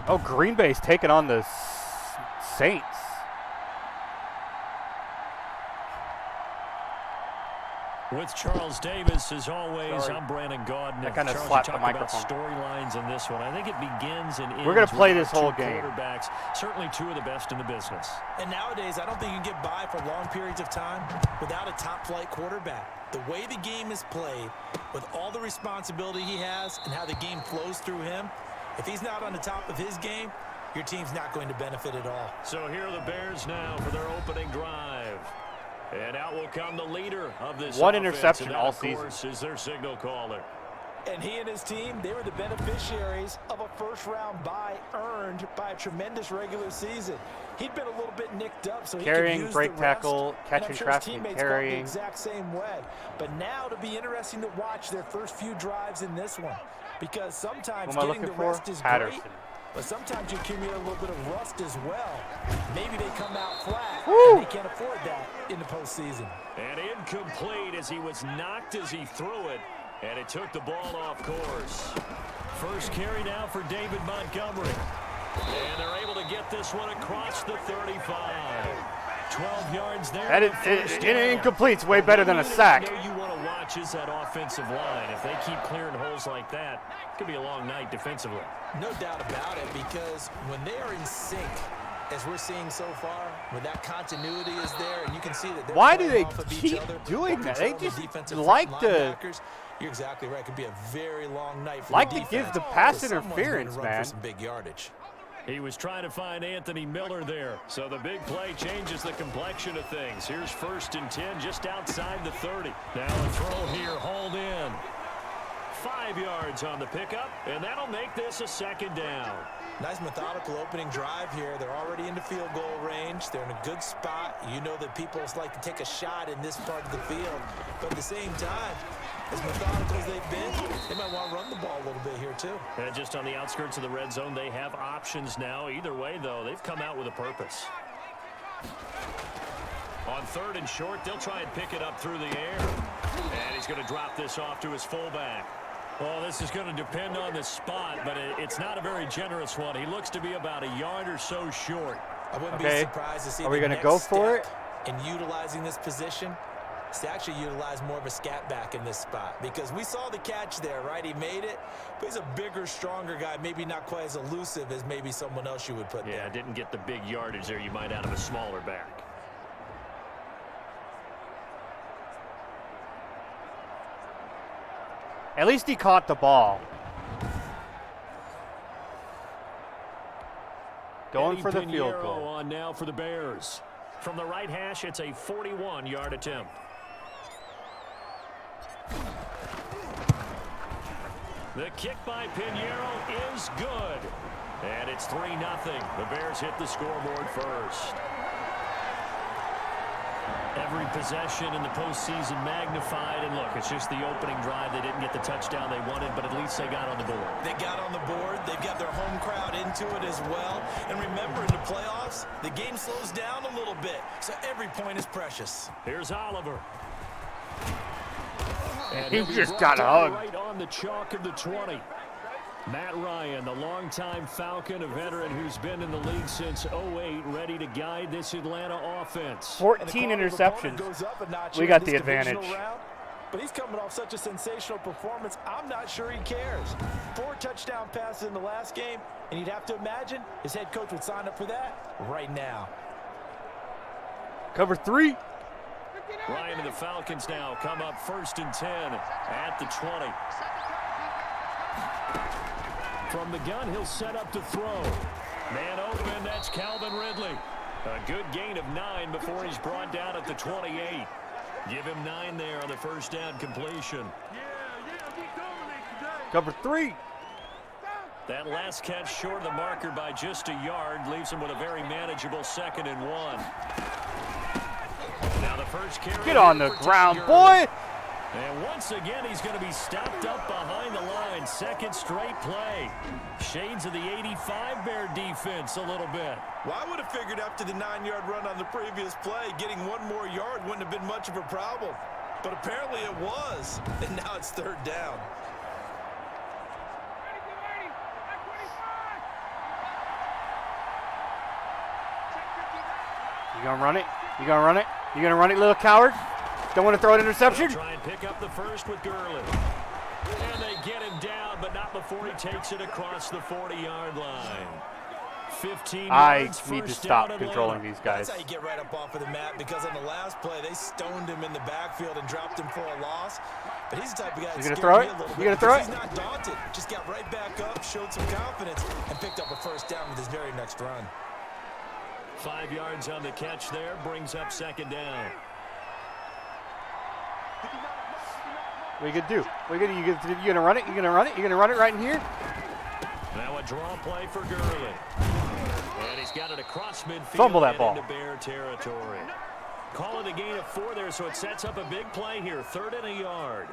Oh, Green Bay's taking on the Saints. With Charles Davis, as always, Sorry. I'm Brandon Gaudin. I kind of Charles, slapped you the talk about microphone. storylines in this one. I think it begins and ends. We're gonna play with this our whole two game. quarterbacks, certainly two of the best in the business. And nowadays, I don't think you can get by for long periods of time without a top-flight quarterback. The way the game is played, with all the responsibility he has and how the game flows through him, if he's not on the top of his game, your team's not going to benefit at all. So here are the Bears now for their opening drive. And out will come the leader of this One offense, interception and that, all of course, season. is their signal caller. And he and his team, they were the beneficiaries of a first-round bye earned by a tremendous regular season. He'd been a little bit nicked up, so Carrying, he could use break the tackle, rest, catching, and I'm sure traffic, his teammates carrying. felt the exact same way. But now it'll be interesting to watch their first few drives in this one, because sometimes Who am I getting the looking for? rest is Patterson. great, but sometimes you accumulate a little bit of rust as well. Maybe they come out flat, Woo! and they can't afford that in the postseason. And incomplete as he was knocked as he threw it, and it took the ball off course. First carry now for David Montgomery. And they're able to get this one across the 35. 12 yards there. That incomplete's way better than a sack. You want to watch is that offensive line. If they keep clearing holes like that, it could be a long night defensively. No doubt about it, because when they are in sync, as we're seeing so far, when that continuity is there, and you can see that they're Why do playing they off of each keep other, doing while that? They controlling just the defensive like front to- linebackers. You're exactly right. It could be a very long night for Like the to give defense. the pass So someone's going to interference, run man. for some big yardage. He was trying to find Anthony Miller there. So the big play changes the complexion of things. Here's 1st and 10 just outside the 30. Now a throw here hauled in. 5 yards on the pickup, and that'll make this a 2nd down. Nice methodical opening drive here. They're already into field goal range. They're in a good spot. You know that people like to take a shot in this part of the field. But at the same time, as methodical as they've been, they might want to run the ball a little bit here too. And just on the outskirts of the red zone, they have options now. Either way, though, they've come out with a purpose. On 3rd and short, they'll try and pick it up through the air. And he's going to drop this off to his fullback. Well, this is going to depend on the spot, but it's not a very generous one. He looks to be about a yard or so short. I wouldn't be surprised to see Are we the going to go for it? In utilizing this position, to actually utilize more of a scat back in this spot, because we saw the catch there, right? He made it, but he's a bigger, stronger guy, maybe not quite as elusive as maybe someone else you would put there. Yeah, didn't get the big yardage there you might out of a smaller back. At least he caught the ball. Going for the field goal. On now for the Bears. From the right hash, it's a 41-yard attempt. The kick by Pinheiro is good. And it's 3-0. The Bears hit the scoreboard first. Every possession in the postseason magnified. And look, it's just the opening drive. They didn't get the touchdown they wanted, but at least they got on the board. They got on the board. They've got their home crowd into it as well. And remember, in the playoffs, the game slows down a little bit. So every point is precious. Here's Oliver. And He just got hugged. Right on the chalk of the 20. Matt Ryan, the longtime Falcon, a veteran who's been in the league since 2008, ready to guide this Atlanta offense. 14 interceptions. We got the advantage. Round, but he's coming off such a sensational performance, I'm not sure he cares. 4 touchdown passes in the last game, and you'd have to imagine his head coach would sign up for that right now. Cover 3. Ryan and the Falcons now come up 1st and 10 at the 20. From the gun, he'll set up to throw. Man open, that's Calvin Ridley. A good gain of 9 before he's brought down at the 28. Give him 9 there on the first down completion. Cover 3. That last catch short of the marker by just a yard leaves him with a very manageable 2nd and 1. Now the first carry. Get on the ground, boy. And once again, he's going to be stopped up behind the line. 2nd straight play. Shades of the 85 Bear defense a little bit. Well, I would have figured after the 9-yard run on the previous play, getting 1 more yard wouldn't have been much of a problem. But apparently it was. And now it's 3rd down. You gonna run it? You gonna run it? You gonna run it, little coward? Don't want to throw an interception? Try and pick up the first with Gurley. And they get him down, but not before he takes it across the 40-yard line. 15 yards, I need to first stop down controlling these guys. That's how you get right up off of the mat, because on the last play, they stoned him in the backfield and dropped him for a loss. But he's the type of guy that's You gonna throw it? You gonna throw it? He's not daunted. Just got right back up, showed some confidence, and picked up a first down with his very next run. 5 yards on the catch there, brings up 2nd down. What are you gonna do? What are you gonna run it? You gonna run it? You gonna run it right in here? Now a draw play for Gurley. And he's got it across midfield. Fumble that and ball. into Bear territory. Call it a gain of 4 there, so it sets up a big play here. 3rd and a yard.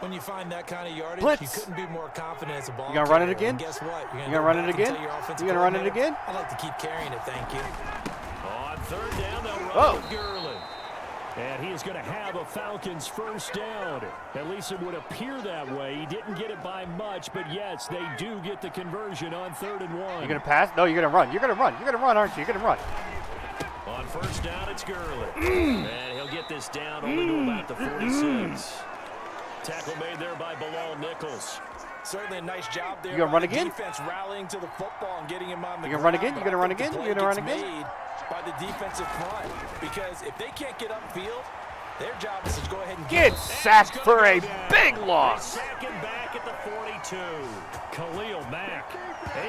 When you find that kind of yardage, Blitz. you couldn't be more confident as a ball You gonna run it carrier. again? And guess what? You gonna run it again? You gonna run it again? I'd like to keep carrying it, thank you. On 3rd down, they'll run Whoa. with Gurley. And he is going to have a Falcons first down. At least it would appear that way. He didn't get it by much, but yes, they do get the conversion on 3rd and 1. You gonna pass? No, you're gonna run. You're gonna run. You're gonna run, aren't you? You're gonna run. On first down, it's Gurley. And he'll get this down only to about the 46. Tackle made there by Bilal Nichols. Certainly a nice job there. You gonna run by the again? Defense rallying to the football and getting him on the You gonna run ground, again? but You gonna I run think the again? play You gonna run gets again? made by the defensive front, because if they can't get upfield, Their job is to go ahead and Get sacked for a big loss. Sack him back at the 42. Khalil Mack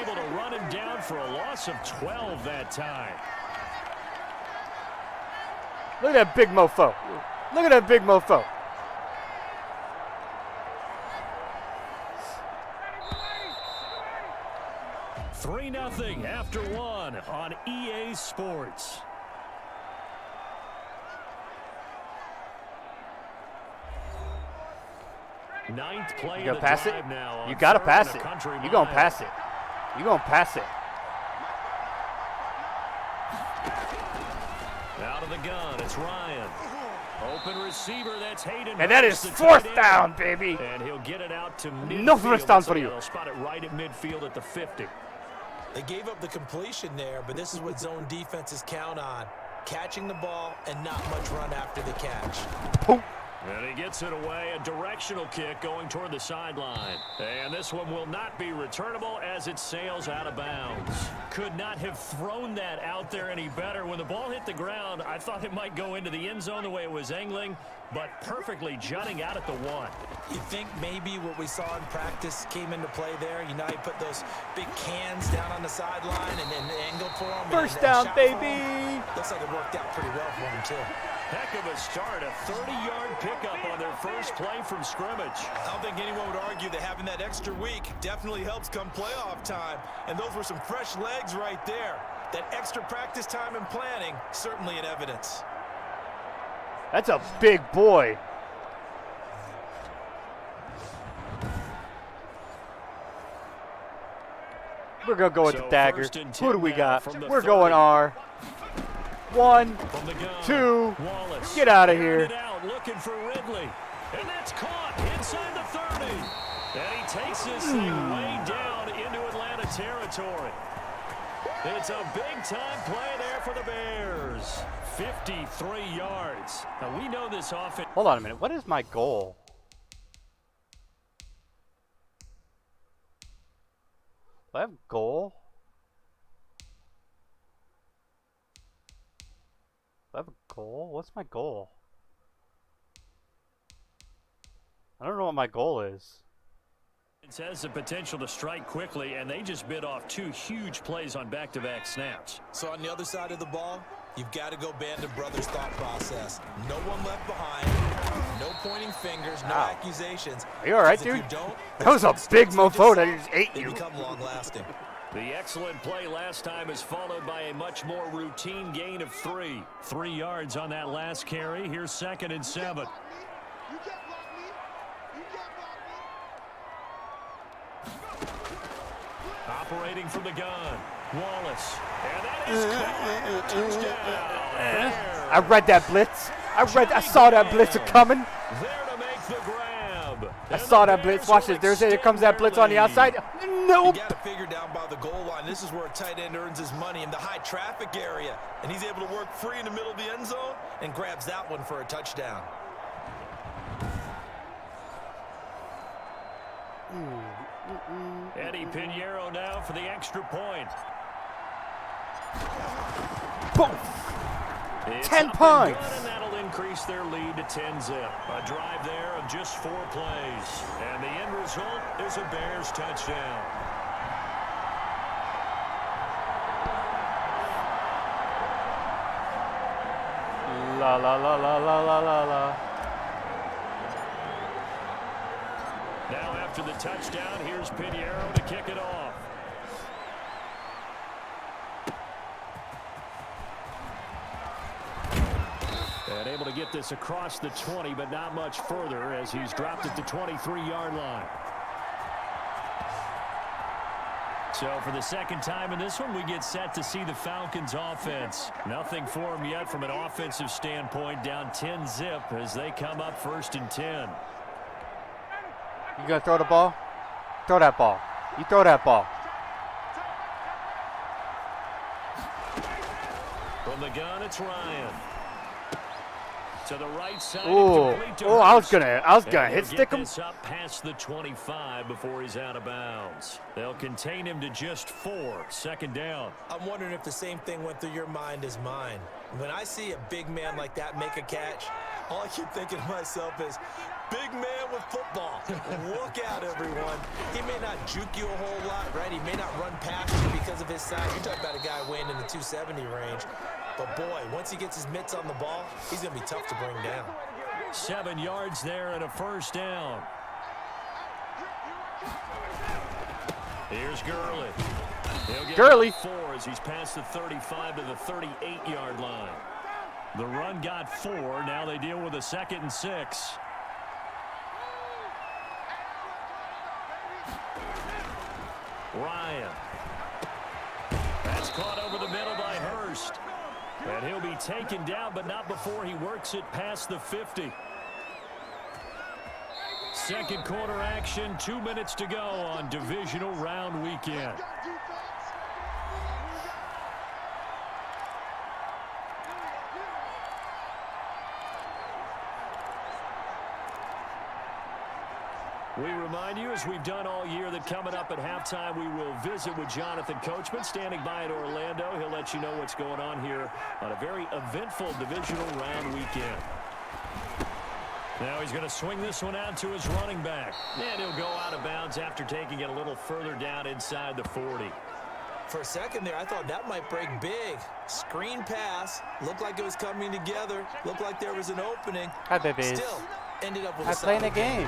able to run him down for a loss of 12 that time. Look at that big mofo. Look at that big mofo. Three 0 after one on EA Sports. Ninth play You of gonna the pass it? drive now on You gotta third pass and it. a country You gonna mile. pass it. You gonna pass it. Out of the gun, it's Ryan. Open receiver, that's Hayden. And that Hurst, is the fourth tight end. down, baby. And he'll get it out to midfield. No first down Looks for like you. They'll spot it right at midfield at the 50. They gave up the completion there, but this is what zone defenses count on. Catching the ball and not much run after the catch. Boom. And he gets it away, a directional kick going toward the sideline. And this one will not be returnable as it sails out of bounds. Could not have thrown that out there any better. When the ball hit the ground, I thought it might go into the end zone the way it was angling, but perfectly jutting out at the 1. You think maybe what we saw in practice came into play there? You know, he put those big cans down on the sideline and then angled for him. First and down, shot for him. baby. Looks like it worked out pretty well for him, too. Heck of a start, a 30-yard pickup on their first play from scrimmage. I don't think anyone would argue that having that extra week definitely helps come playoff time. And those were some fresh legs right there. That extra practice time and planning, certainly in evidence. That's a big boy. We're going to go with So the dagger. first and Who do 10 we now got? from the We're going 30. R. 1, From the gun, 2, Wallace. get out of Airing here. it out, looking for Ridley. And that's caught inside the 30. And he takes this thing way down into Atlanta territory. It's a big-time play there for the Bears. 53 yards. Now, we know this offense. Hold on a minute. What is my goal? Do I have a goal? Do I have a goal? What's my goal? I don't know what my goal is. It has the potential to strike quickly, and they just bit off 2 huge plays on back-to-back snaps. So on the other side of the ball, you've got to go band of brothers thought process. No one left behind. No pointing fingers. No Wow. accusations. Are you all right, Because dude? if you don't, That was a big mofo that just ate they you. become long-lasting. The excellent play last time is followed by a much more routine gain of 3. 3 yards on that last carry. Here's 2nd and 7. Operating from the gun, Wallace. And that is caught. Touchdown. I read that blitz. I saw that blitz coming. There to make the grab. I saw that blitz. Watch this. There comes that blitz on the outside. You Nope. got to figure down by the goal line. This is where a tight end earns his money in the high traffic area. And he's able to work free in the middle of the end zone and grabs that one for a touchdown. Eddie Pinheiro now for the extra point. Boom. It's 10 up and points. good, and that'll increase their lead to 10-zip. A drive there of just 4 plays. And the end result is a Bears touchdown. La la la la la la la la. Now after the touchdown, here's Pinheiro to kick it off. And able to get this across the 20, but not much further as he's dropped at the 23-yard line. So for the second time in this one, we get set to see the Falcons offense. Nothing for them yet from an offensive standpoint, down 10-zip as they come up 1st and 10. You gonna throw the ball? Throw that ball. You throw that ball. From the gun, it's Ryan. To the right side. Ooh. complete to Oh, I was Hurst. gonna And hit he'll stick get him. this up past the 25 before he's out of bounds. They'll contain him to just 4. 2nd down. I'm wondering if the same thing went through your mind as mine. When I see a big man like that make a catch, All I keep thinking to myself is, big man with football. Look out, everyone. He may not juke you a whole lot, right? He may not run past you because of his size. You're talking about a guy weighing in the 270 range. But, boy, once he gets his mitts on the ball, he's going to be tough to bring down. 7 yards there and a first down. Here's Gurley. He'll get Gurley. 4 as he's past the 35 to the 38-yard line. The run got 4. Now they deal with a 2nd and 6. Ryan. That's caught over the middle by Hurst. And he'll be taken down, but not before he works it past the 50. Second quarter action, 2 minutes to go on divisional round weekend. We remind you, as we've done all year, that coming up at halftime, we will visit with Jonathan Coachman, standing by in Orlando. He'll let you know what's going on here on a very eventful divisional round weekend. Now he's going to swing this one out to his running back. And he'll go out of bounds after taking it a little further down inside the 40. For a second there, I thought that might break big. Screen pass. Looked like it was coming together. Looked like there was an opening. Hi, babies. Still ended up with I'm a playing a solid game.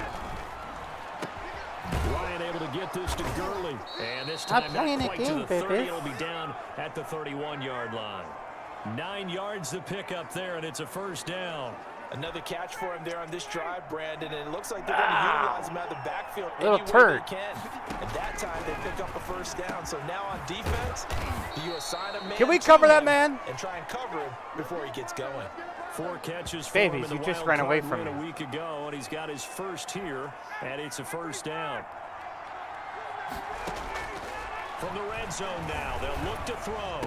Ryan able to get this to Gurley. And this time not quite to the 30. It'll be down at the 31-yard line. 9 yards to pick up there, and it's a first down. Another catch for him there on this drive, Brandon, and it looks like they're going to utilize him out of the backfield any way they can. And that time they pick up a first down. So now on defense, you assign a man. Can we cover that man? And try and cover him before he gets going. 4 catches for him in the you just wild ran away card from win me. a week ago, and he's got his first here, and it's a first down. From the red zone now, they'll look to throw.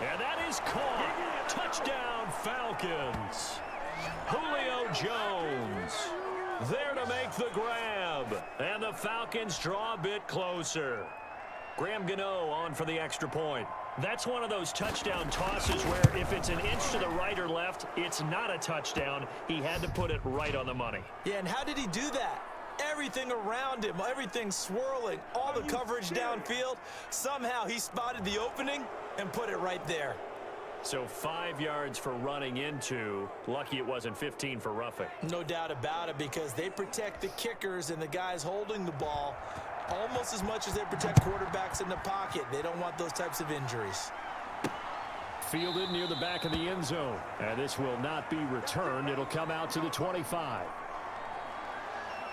And that is caught. Touchdown, Falcons. Julio Jones there to make the grab. And the Falcons draw a bit closer. Graham Gano on for the extra point. That's one of those touchdown tosses where if it's an inch to the right or left, it's not a touchdown. He had to put it right on the money. Yeah, and how did he do that? Everything around him, everything swirling, all the coverage downfield. Somehow he spotted the opening and put it right there. So 5 yards for running into. Lucky it wasn't 15 for roughing. No doubt about it, because they protect the kickers and the guys holding the ball almost as much as they protect quarterbacks in the pocket. They don't want those types of injuries. Fielded near the back of the end zone. And this will not be returned. It'll come out to the 25.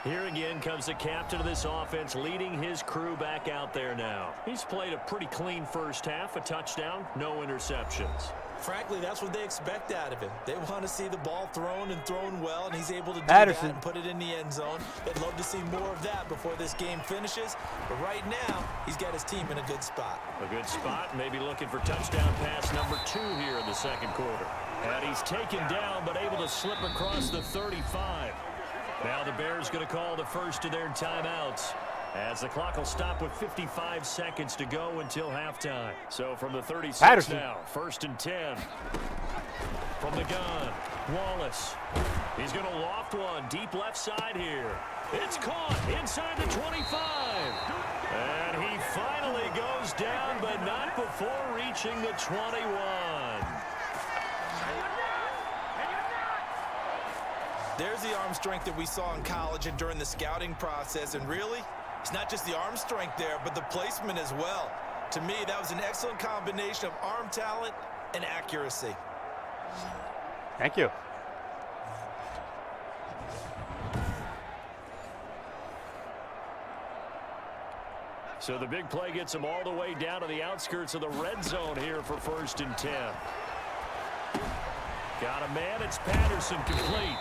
Here again comes the captain of this offense, leading his crew back out there now. He's played a pretty clean first half, a touchdown, no interceptions. Frankly, that's what they expect out of him. They want to see the ball thrown and thrown well, and he's able to do that and put it in the end zone. They'd love to see more of that before this game finishes. But right now, he's got his team in a good spot. A good spot, maybe looking for touchdown pass number 2 here in the second quarter. And he's taken down, but able to slip across the 35. Now the Bears going to call the first of their timeouts, as the clock will stop with 55 seconds to go until halftime. So from the 36 now, 1st and 10. From the gun, Wallace. He's going to loft one deep left side here. It's caught inside the 25. And he finally goes down, but not before reaching the 21. There's the arm strength that we saw in college and during the scouting process. And really, it's not just the arm strength there, but the placement as well. To me, that was an excellent combination of arm talent and accuracy. Thank you. So the big play gets him all the way down to the outskirts of the red zone here for 1st and 10. Got a man, it's Patterson, complete.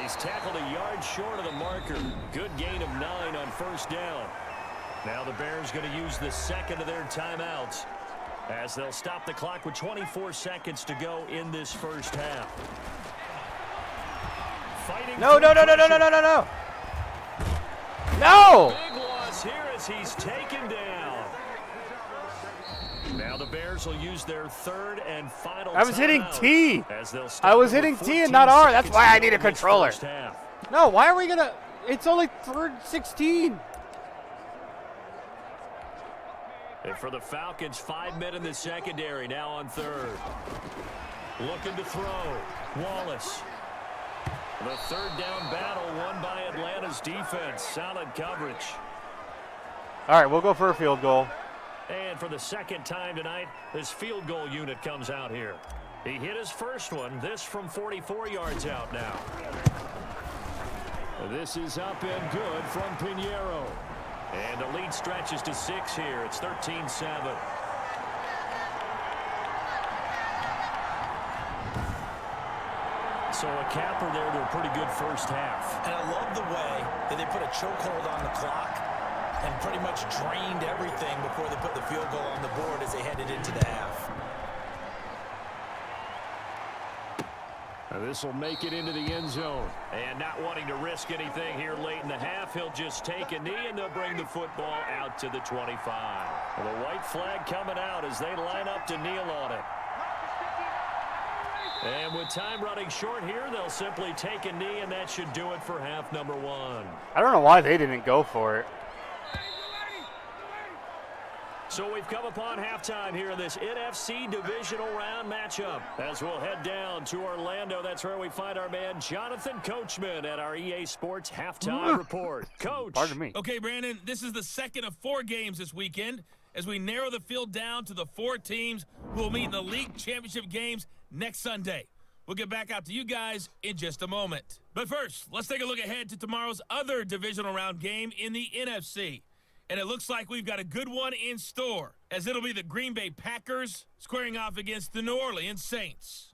He's tackled a yard short of the marker. Good gain of 9 on 1st down. Now the Bears going to use the second of their timeouts, as they'll stop the clock with 24 seconds to go in this first half. Fighting No. No! Big loss here as he's taken down. Now the Bears will use their third and final I was hitting timeout T. as they'll I stop was over hitting T 14 and not R. That's seconds why I to need go a in this controller. first half. No, why are we going to... It's only third 16. And for the Falcons, 5 men in the secondary, now on third. Looking to throw. Wallace. The third down battle won by Atlanta's defense. Solid coverage. All right, we'll go for a field goal. And for the second time tonight, this field goal unit comes out here. He hit his first one. This from 44 yards out now. This is up and good from Pinheiro. And the lead stretches to 6 here. It's 13-7. So a capper there to a pretty good first half. And I love the way that they put a chokehold on the clock and pretty much drained everything before they put the field goal on the board as they headed into the half. This will make it into the end zone. And not wanting to risk anything here late in the half, he'll just take a knee and they'll bring the football out to the 25. The white flag coming out as they line up to kneel on it. And with time running short here, they'll simply take a knee, and that should do it for half number 1. I don't know why they didn't go for it. So we've come upon halftime here in this NFC divisional round matchup. As we'll head down to Orlando, that's where we find our man Jonathan Coachman at our EA Sports Halftime Report. Coach. Pardon me. Okay, Brandon, this is the second of 4 games this weekend as we narrow the field down to the 4 teams who will meet in the league championship games next Sunday. We'll get back out to you guys in just a moment. But first, let's take a look ahead to tomorrow's other divisional round game in the NFC. And it looks like we've got a good one in store, as it'll be the Green Bay Packers squaring off against the New Orleans Saints.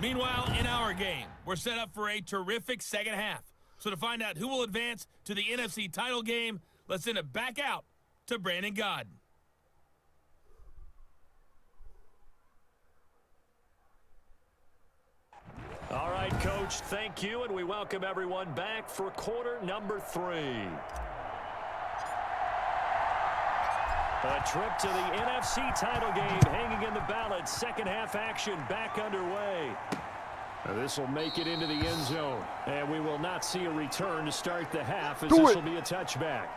Meanwhile, in our game, we're set up for a terrific second half. So to find out who will advance to the NFC title game, let's send it back out to Brandon Godden. All right, Coach, thank you, and we welcome everyone back for quarter number 3. A trip to the NFC title game hanging in the balance. Second half action back underway. This will make it into the end zone, and we will not see a return to start the half as this will be a touchback.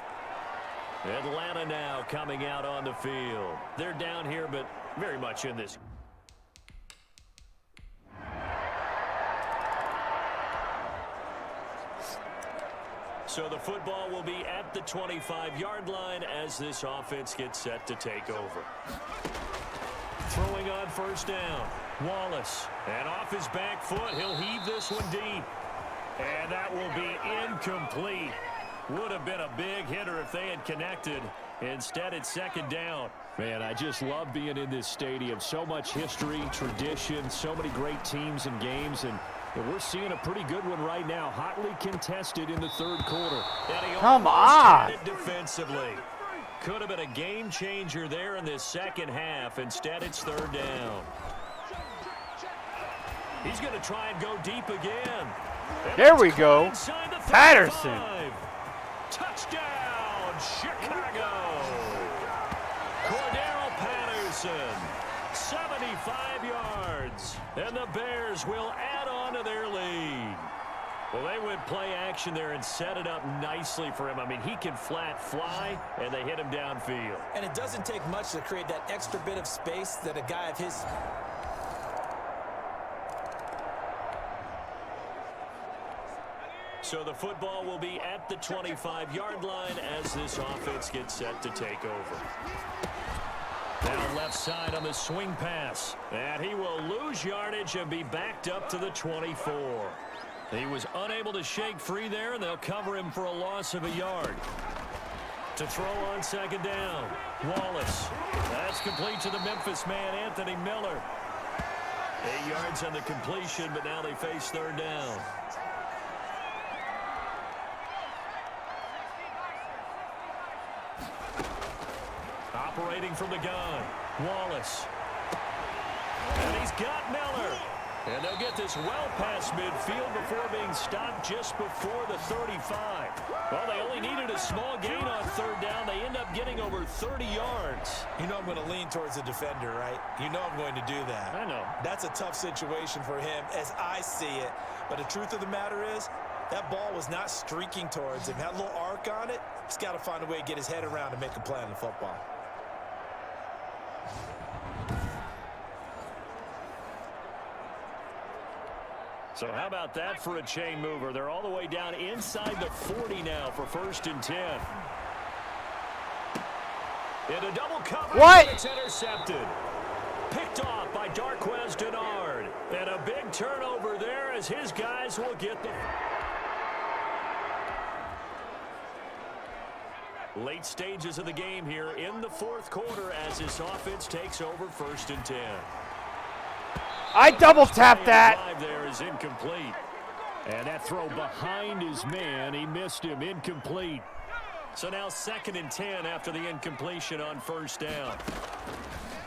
Atlanta now coming out on the field. They're down here, but very much in this. So the football will be at the 25-yard line as this offense gets set to take over. Throwing on first down, Wallace. And off his back foot, he'll heave this one deep. And that will be incomplete. Would have been a big hitter if they had connected. Instead, it's second down. Man, I just love being in this stadium. So much history, tradition, so many great teams and games, and we're seeing a pretty good one right now. Hotly contested in the third quarter. Come on. Defensively. Could have been a game changer there in this second half. Instead, it's third down. He's going to try and go deep again. There we go. Patterson. Touchdown, Chicago. Cordero Patterson, 75 yards. And the Bears will add on to their lead. Well, they went play action there and set it up nicely for him. I mean, he can flat fly, and they hit him downfield. And it doesn't take much to create that extra bit of space that a guy of his... So the football will be at the 25-yard line as this offense gets set to take over. Now left side on the swing pass. And he will lose yardage and be backed up to the 24. He was unable to shake free there, and they'll cover him for a loss of a yard. To throw on second down, Wallace. That's complete to the Memphis man, Anthony Miller. 8 yards on the completion, but now they face third down. Operating from the gun, Wallace. And he's got Miller. And they'll get this well past midfield before being stopped just before the 35. Well, they only needed a small gain on third down. They end up getting over 30 yards. yards. You know I'm going to lean towards the defender, right? You know I'm going to do that. I know. That's a tough situation for him as I see it. But the truth of the matter is, that ball was not streaking towards him. Had a little arc on it. He's got to find a way to get his head around and make a play on the football. So how about that for a chain mover? They're all the way down inside the 40 now for 1st and 10. Into double coverage. What? It's intercepted. Picked off by Darquez Denard. And a big turnover there as his guys will get the... Late stages of the game here in the 4th quarter as this offense takes over 1st and 10. I double tapped that. There is incomplete. And that throw behind his man, he missed him, incomplete. So now 2nd and 10 after the incompletion on 1st down.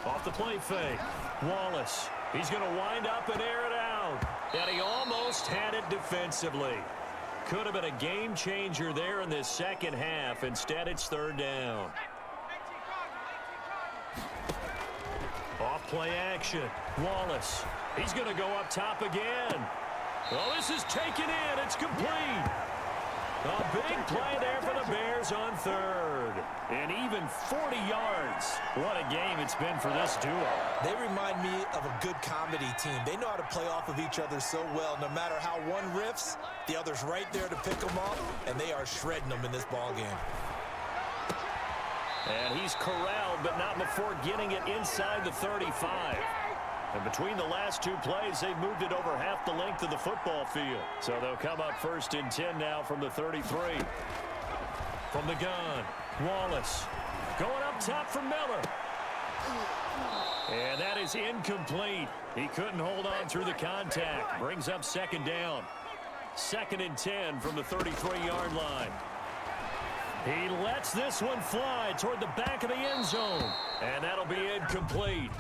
Off the play fake, Wallace. He's going to wind up and air it out. And he almost had it defensively. Could have been a game changer there in this 2nd half. Instead, it's 3rd down. Off play action. Wallace. He's going to go up top again. Well, this is taken in. It's complete. A big play there for the Bears on 3rd. And even 40 yards. What a game it's been for this duo. They remind me of a good comedy team. They know how to play off of each other so well. No matter how one riffs, the other's right there to pick them up, and they are shredding them in this ball game. And he's corralled, but not before getting it inside the 35. And between the last 2 plays, they've moved it over half the length of the football field. So they'll come up 1st and 10 now from the 33. From the gun, Wallace going up top for Miller. And that is incomplete. He couldn't hold on through the contact. Brings up 2nd down. 2nd and 10 from the 33-yard line. He lets this one fly toward the back of the end zone. And that'll be incomplete.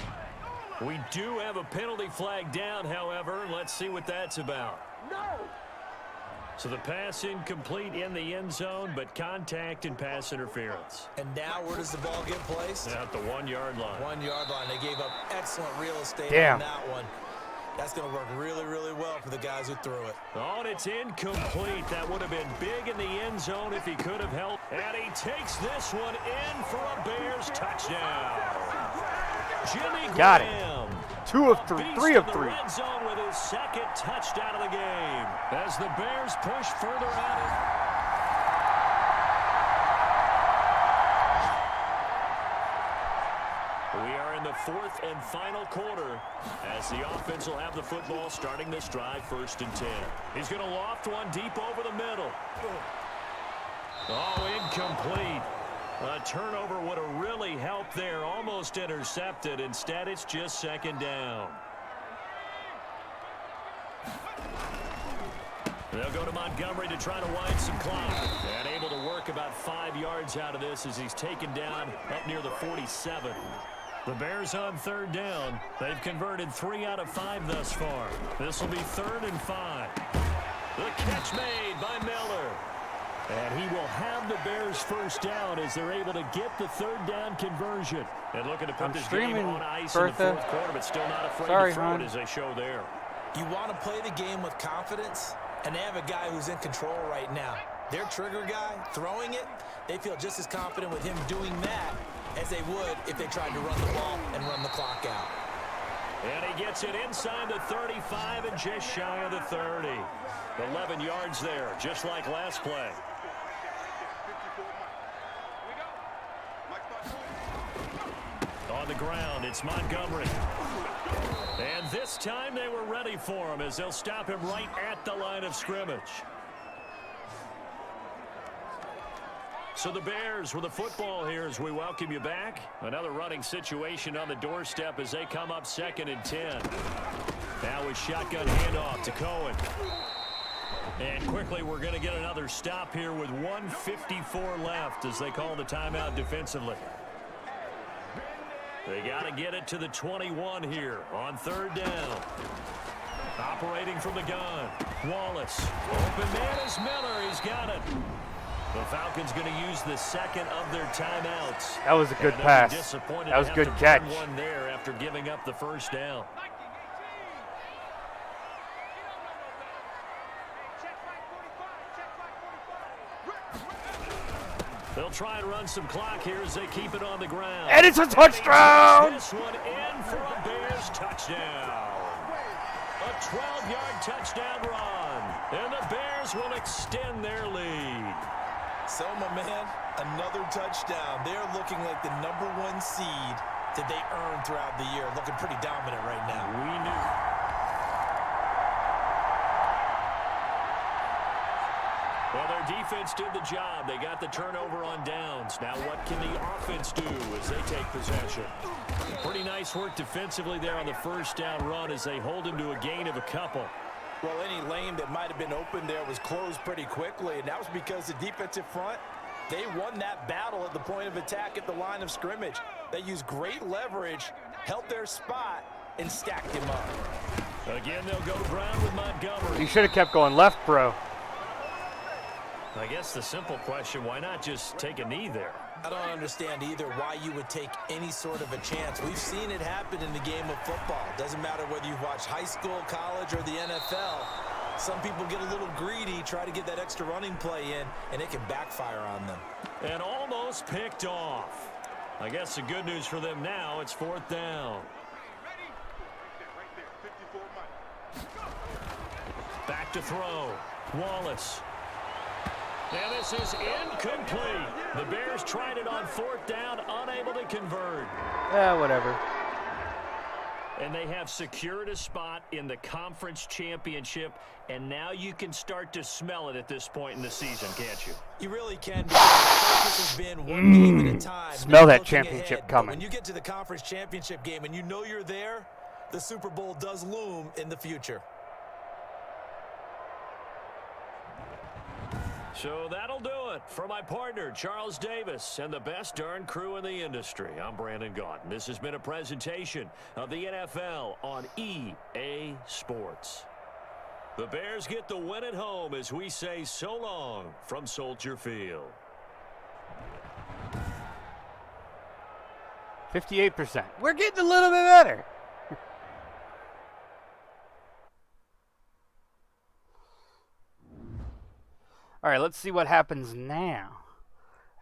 We do have a penalty flag down, however. Let's see what that's about. No. So the pass incomplete in the end zone, but contact and pass interference. And now where does the ball get placed? At the 1-yard line. 1-yard line. They gave up excellent real estate Damn. on that one. That's going to work really, really well for the guys who threw it. Oh, and it's incomplete. That would have been big in the end zone if he could have helped. And he takes this one in for a Bears touchdown. Jimmy Graham. Got it. 2 of 3. 3 of 3. Red zone with his 2nd touchdown of the game. As the Bears push further at it. We are in the 4th and final quarter as the offense will have the football starting this drive 1st and 10. He's going to loft one deep over the middle. Oh, incomplete. A turnover would have really helped there. Almost intercepted. Instead, it's just 2nd down. They'll go to Montgomery to try to wind some clock. And able to work about 5 yards out of this as he's taken down up near the 47. The Bears on 3rd down. They've converted 3 out of 5 thus far. This will be 3rd and 5. The catch made by Miller. And he will have the Bears 1st down as they're able to get the 3rd down conversion. And looking to put this game on ice in the 4th quarter, but still not afraid to throw it as they show there. You want to play the game with confidence, and they have a guy who's in control right now. Their trigger guy, throwing it, they feel just as confident with him doing that as they would if they tried to run the ball and run the clock out. And he gets it inside the 35 and just shy of the 30. 11 yards there, just like last play. On the ground, it's Montgomery. And this time they were ready for him as they'll stop him right at the line of scrimmage. So the Bears with the football here as we welcome you back. Another running situation on the doorstep as they come up 2nd and 10. Now with shotgun handoff to Cohen. And quickly we're going to get another stop here with 1:54 left as they call the timeout defensively. They got to get it to the 21 here on 3rd down. Operating from the gun. Wallace. Open man is Miller. He's got it. The The Falcons going to use the second of their timeouts. That was a good And pass. disappointed That was to a good have to catch. burn one there after giving up the first down. They'll try and run some clock here as they keep it on the ground. And it's a touchdown! This one in for a Bears touchdown. A 12-yard touchdown run. And the Bears will extend their lead. So, my man, another touchdown. They're looking like the #1 seed that they earned throughout the year. Looking pretty dominant right now. We knew. Well, their defense did the job. They got the turnover on downs. Now what can the offense do as they take possession? Pretty nice work defensively there on the first down run as they hold him to a gain of a couple. Well, any lane that might have been open there was closed pretty quickly, and that was because the defensive front, they won that battle at the point of attack at the line of scrimmage. They used great leverage, held their spot, and stacked him up. Again, they'll go ground with Montgomery. You should have kept going left, bro. I guess the simple question, why not just take a knee there? I don't understand either why you would take any sort of a chance. We've seen it happen in the game of football. Doesn't matter whether you watch high school, college, or the NFL. Some people get a little greedy, try to get that extra running play in, and it can backfire on them. And almost picked off. I guess the good news for them now, it's 4th down. Back to throw. Wallace. And this is incomplete. The Bears tried it on 4th down, unable to convert. Yeah, whatever. And they have secured a spot in the conference championship, and now you can start to smell it at this point in the season, can't you? You really can, because the focus has been one game at a time. Smell that looking championship ahead. coming. But when you get to the conference championship game and you know you're there, the Super Bowl does loom in the future. So that'll do it for my partner, Charles Davis, and the best darn crew in the industry. I'm Brandon Gaudin. This has been a presentation of the NFL on EA Sports. The Bears get the win at home as we say so long from Soldier Field. 58%. We're getting a little bit better. All right, let's see what happens now.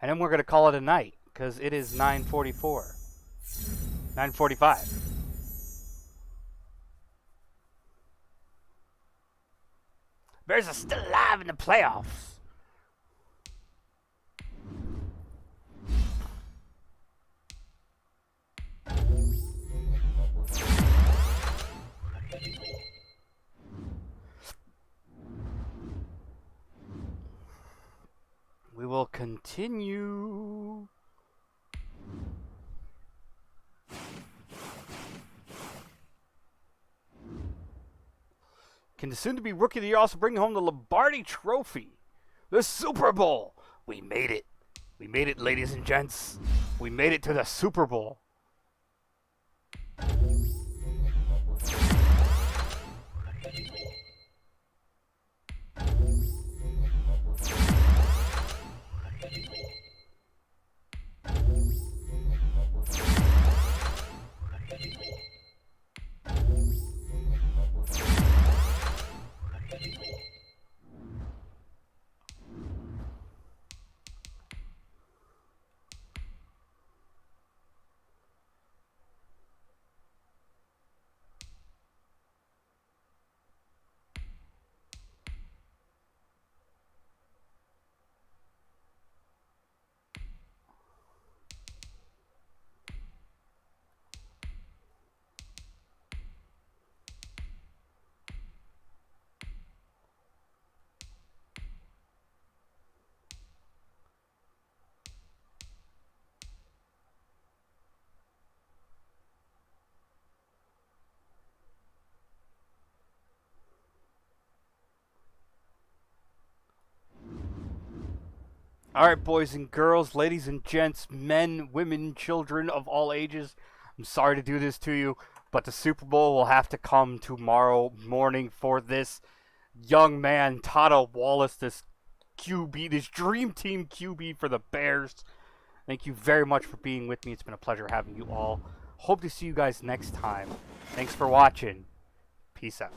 And then we're going to call it a night because it is 9:44. 9:45. Bears are still alive in the playoffs. We will continue. Can the soon-to-be Rookie of the Year also bring home the Lombardi Trophy? The Super Bowl! We made it. We made it, ladies and gents. We made it to the Super Bowl. Alright, boys and girls, ladies and gents, men, women, children of all ages, I'm sorry to do this to you, but the Super Bowl will have to come tomorrow morning for this young man, Tata Wallace, this QB, this dream team QB for the Bears. Thank you very much for being with me. It's been a pleasure having you all. Hope to see you guys next time. Thanks for watching. Peace out.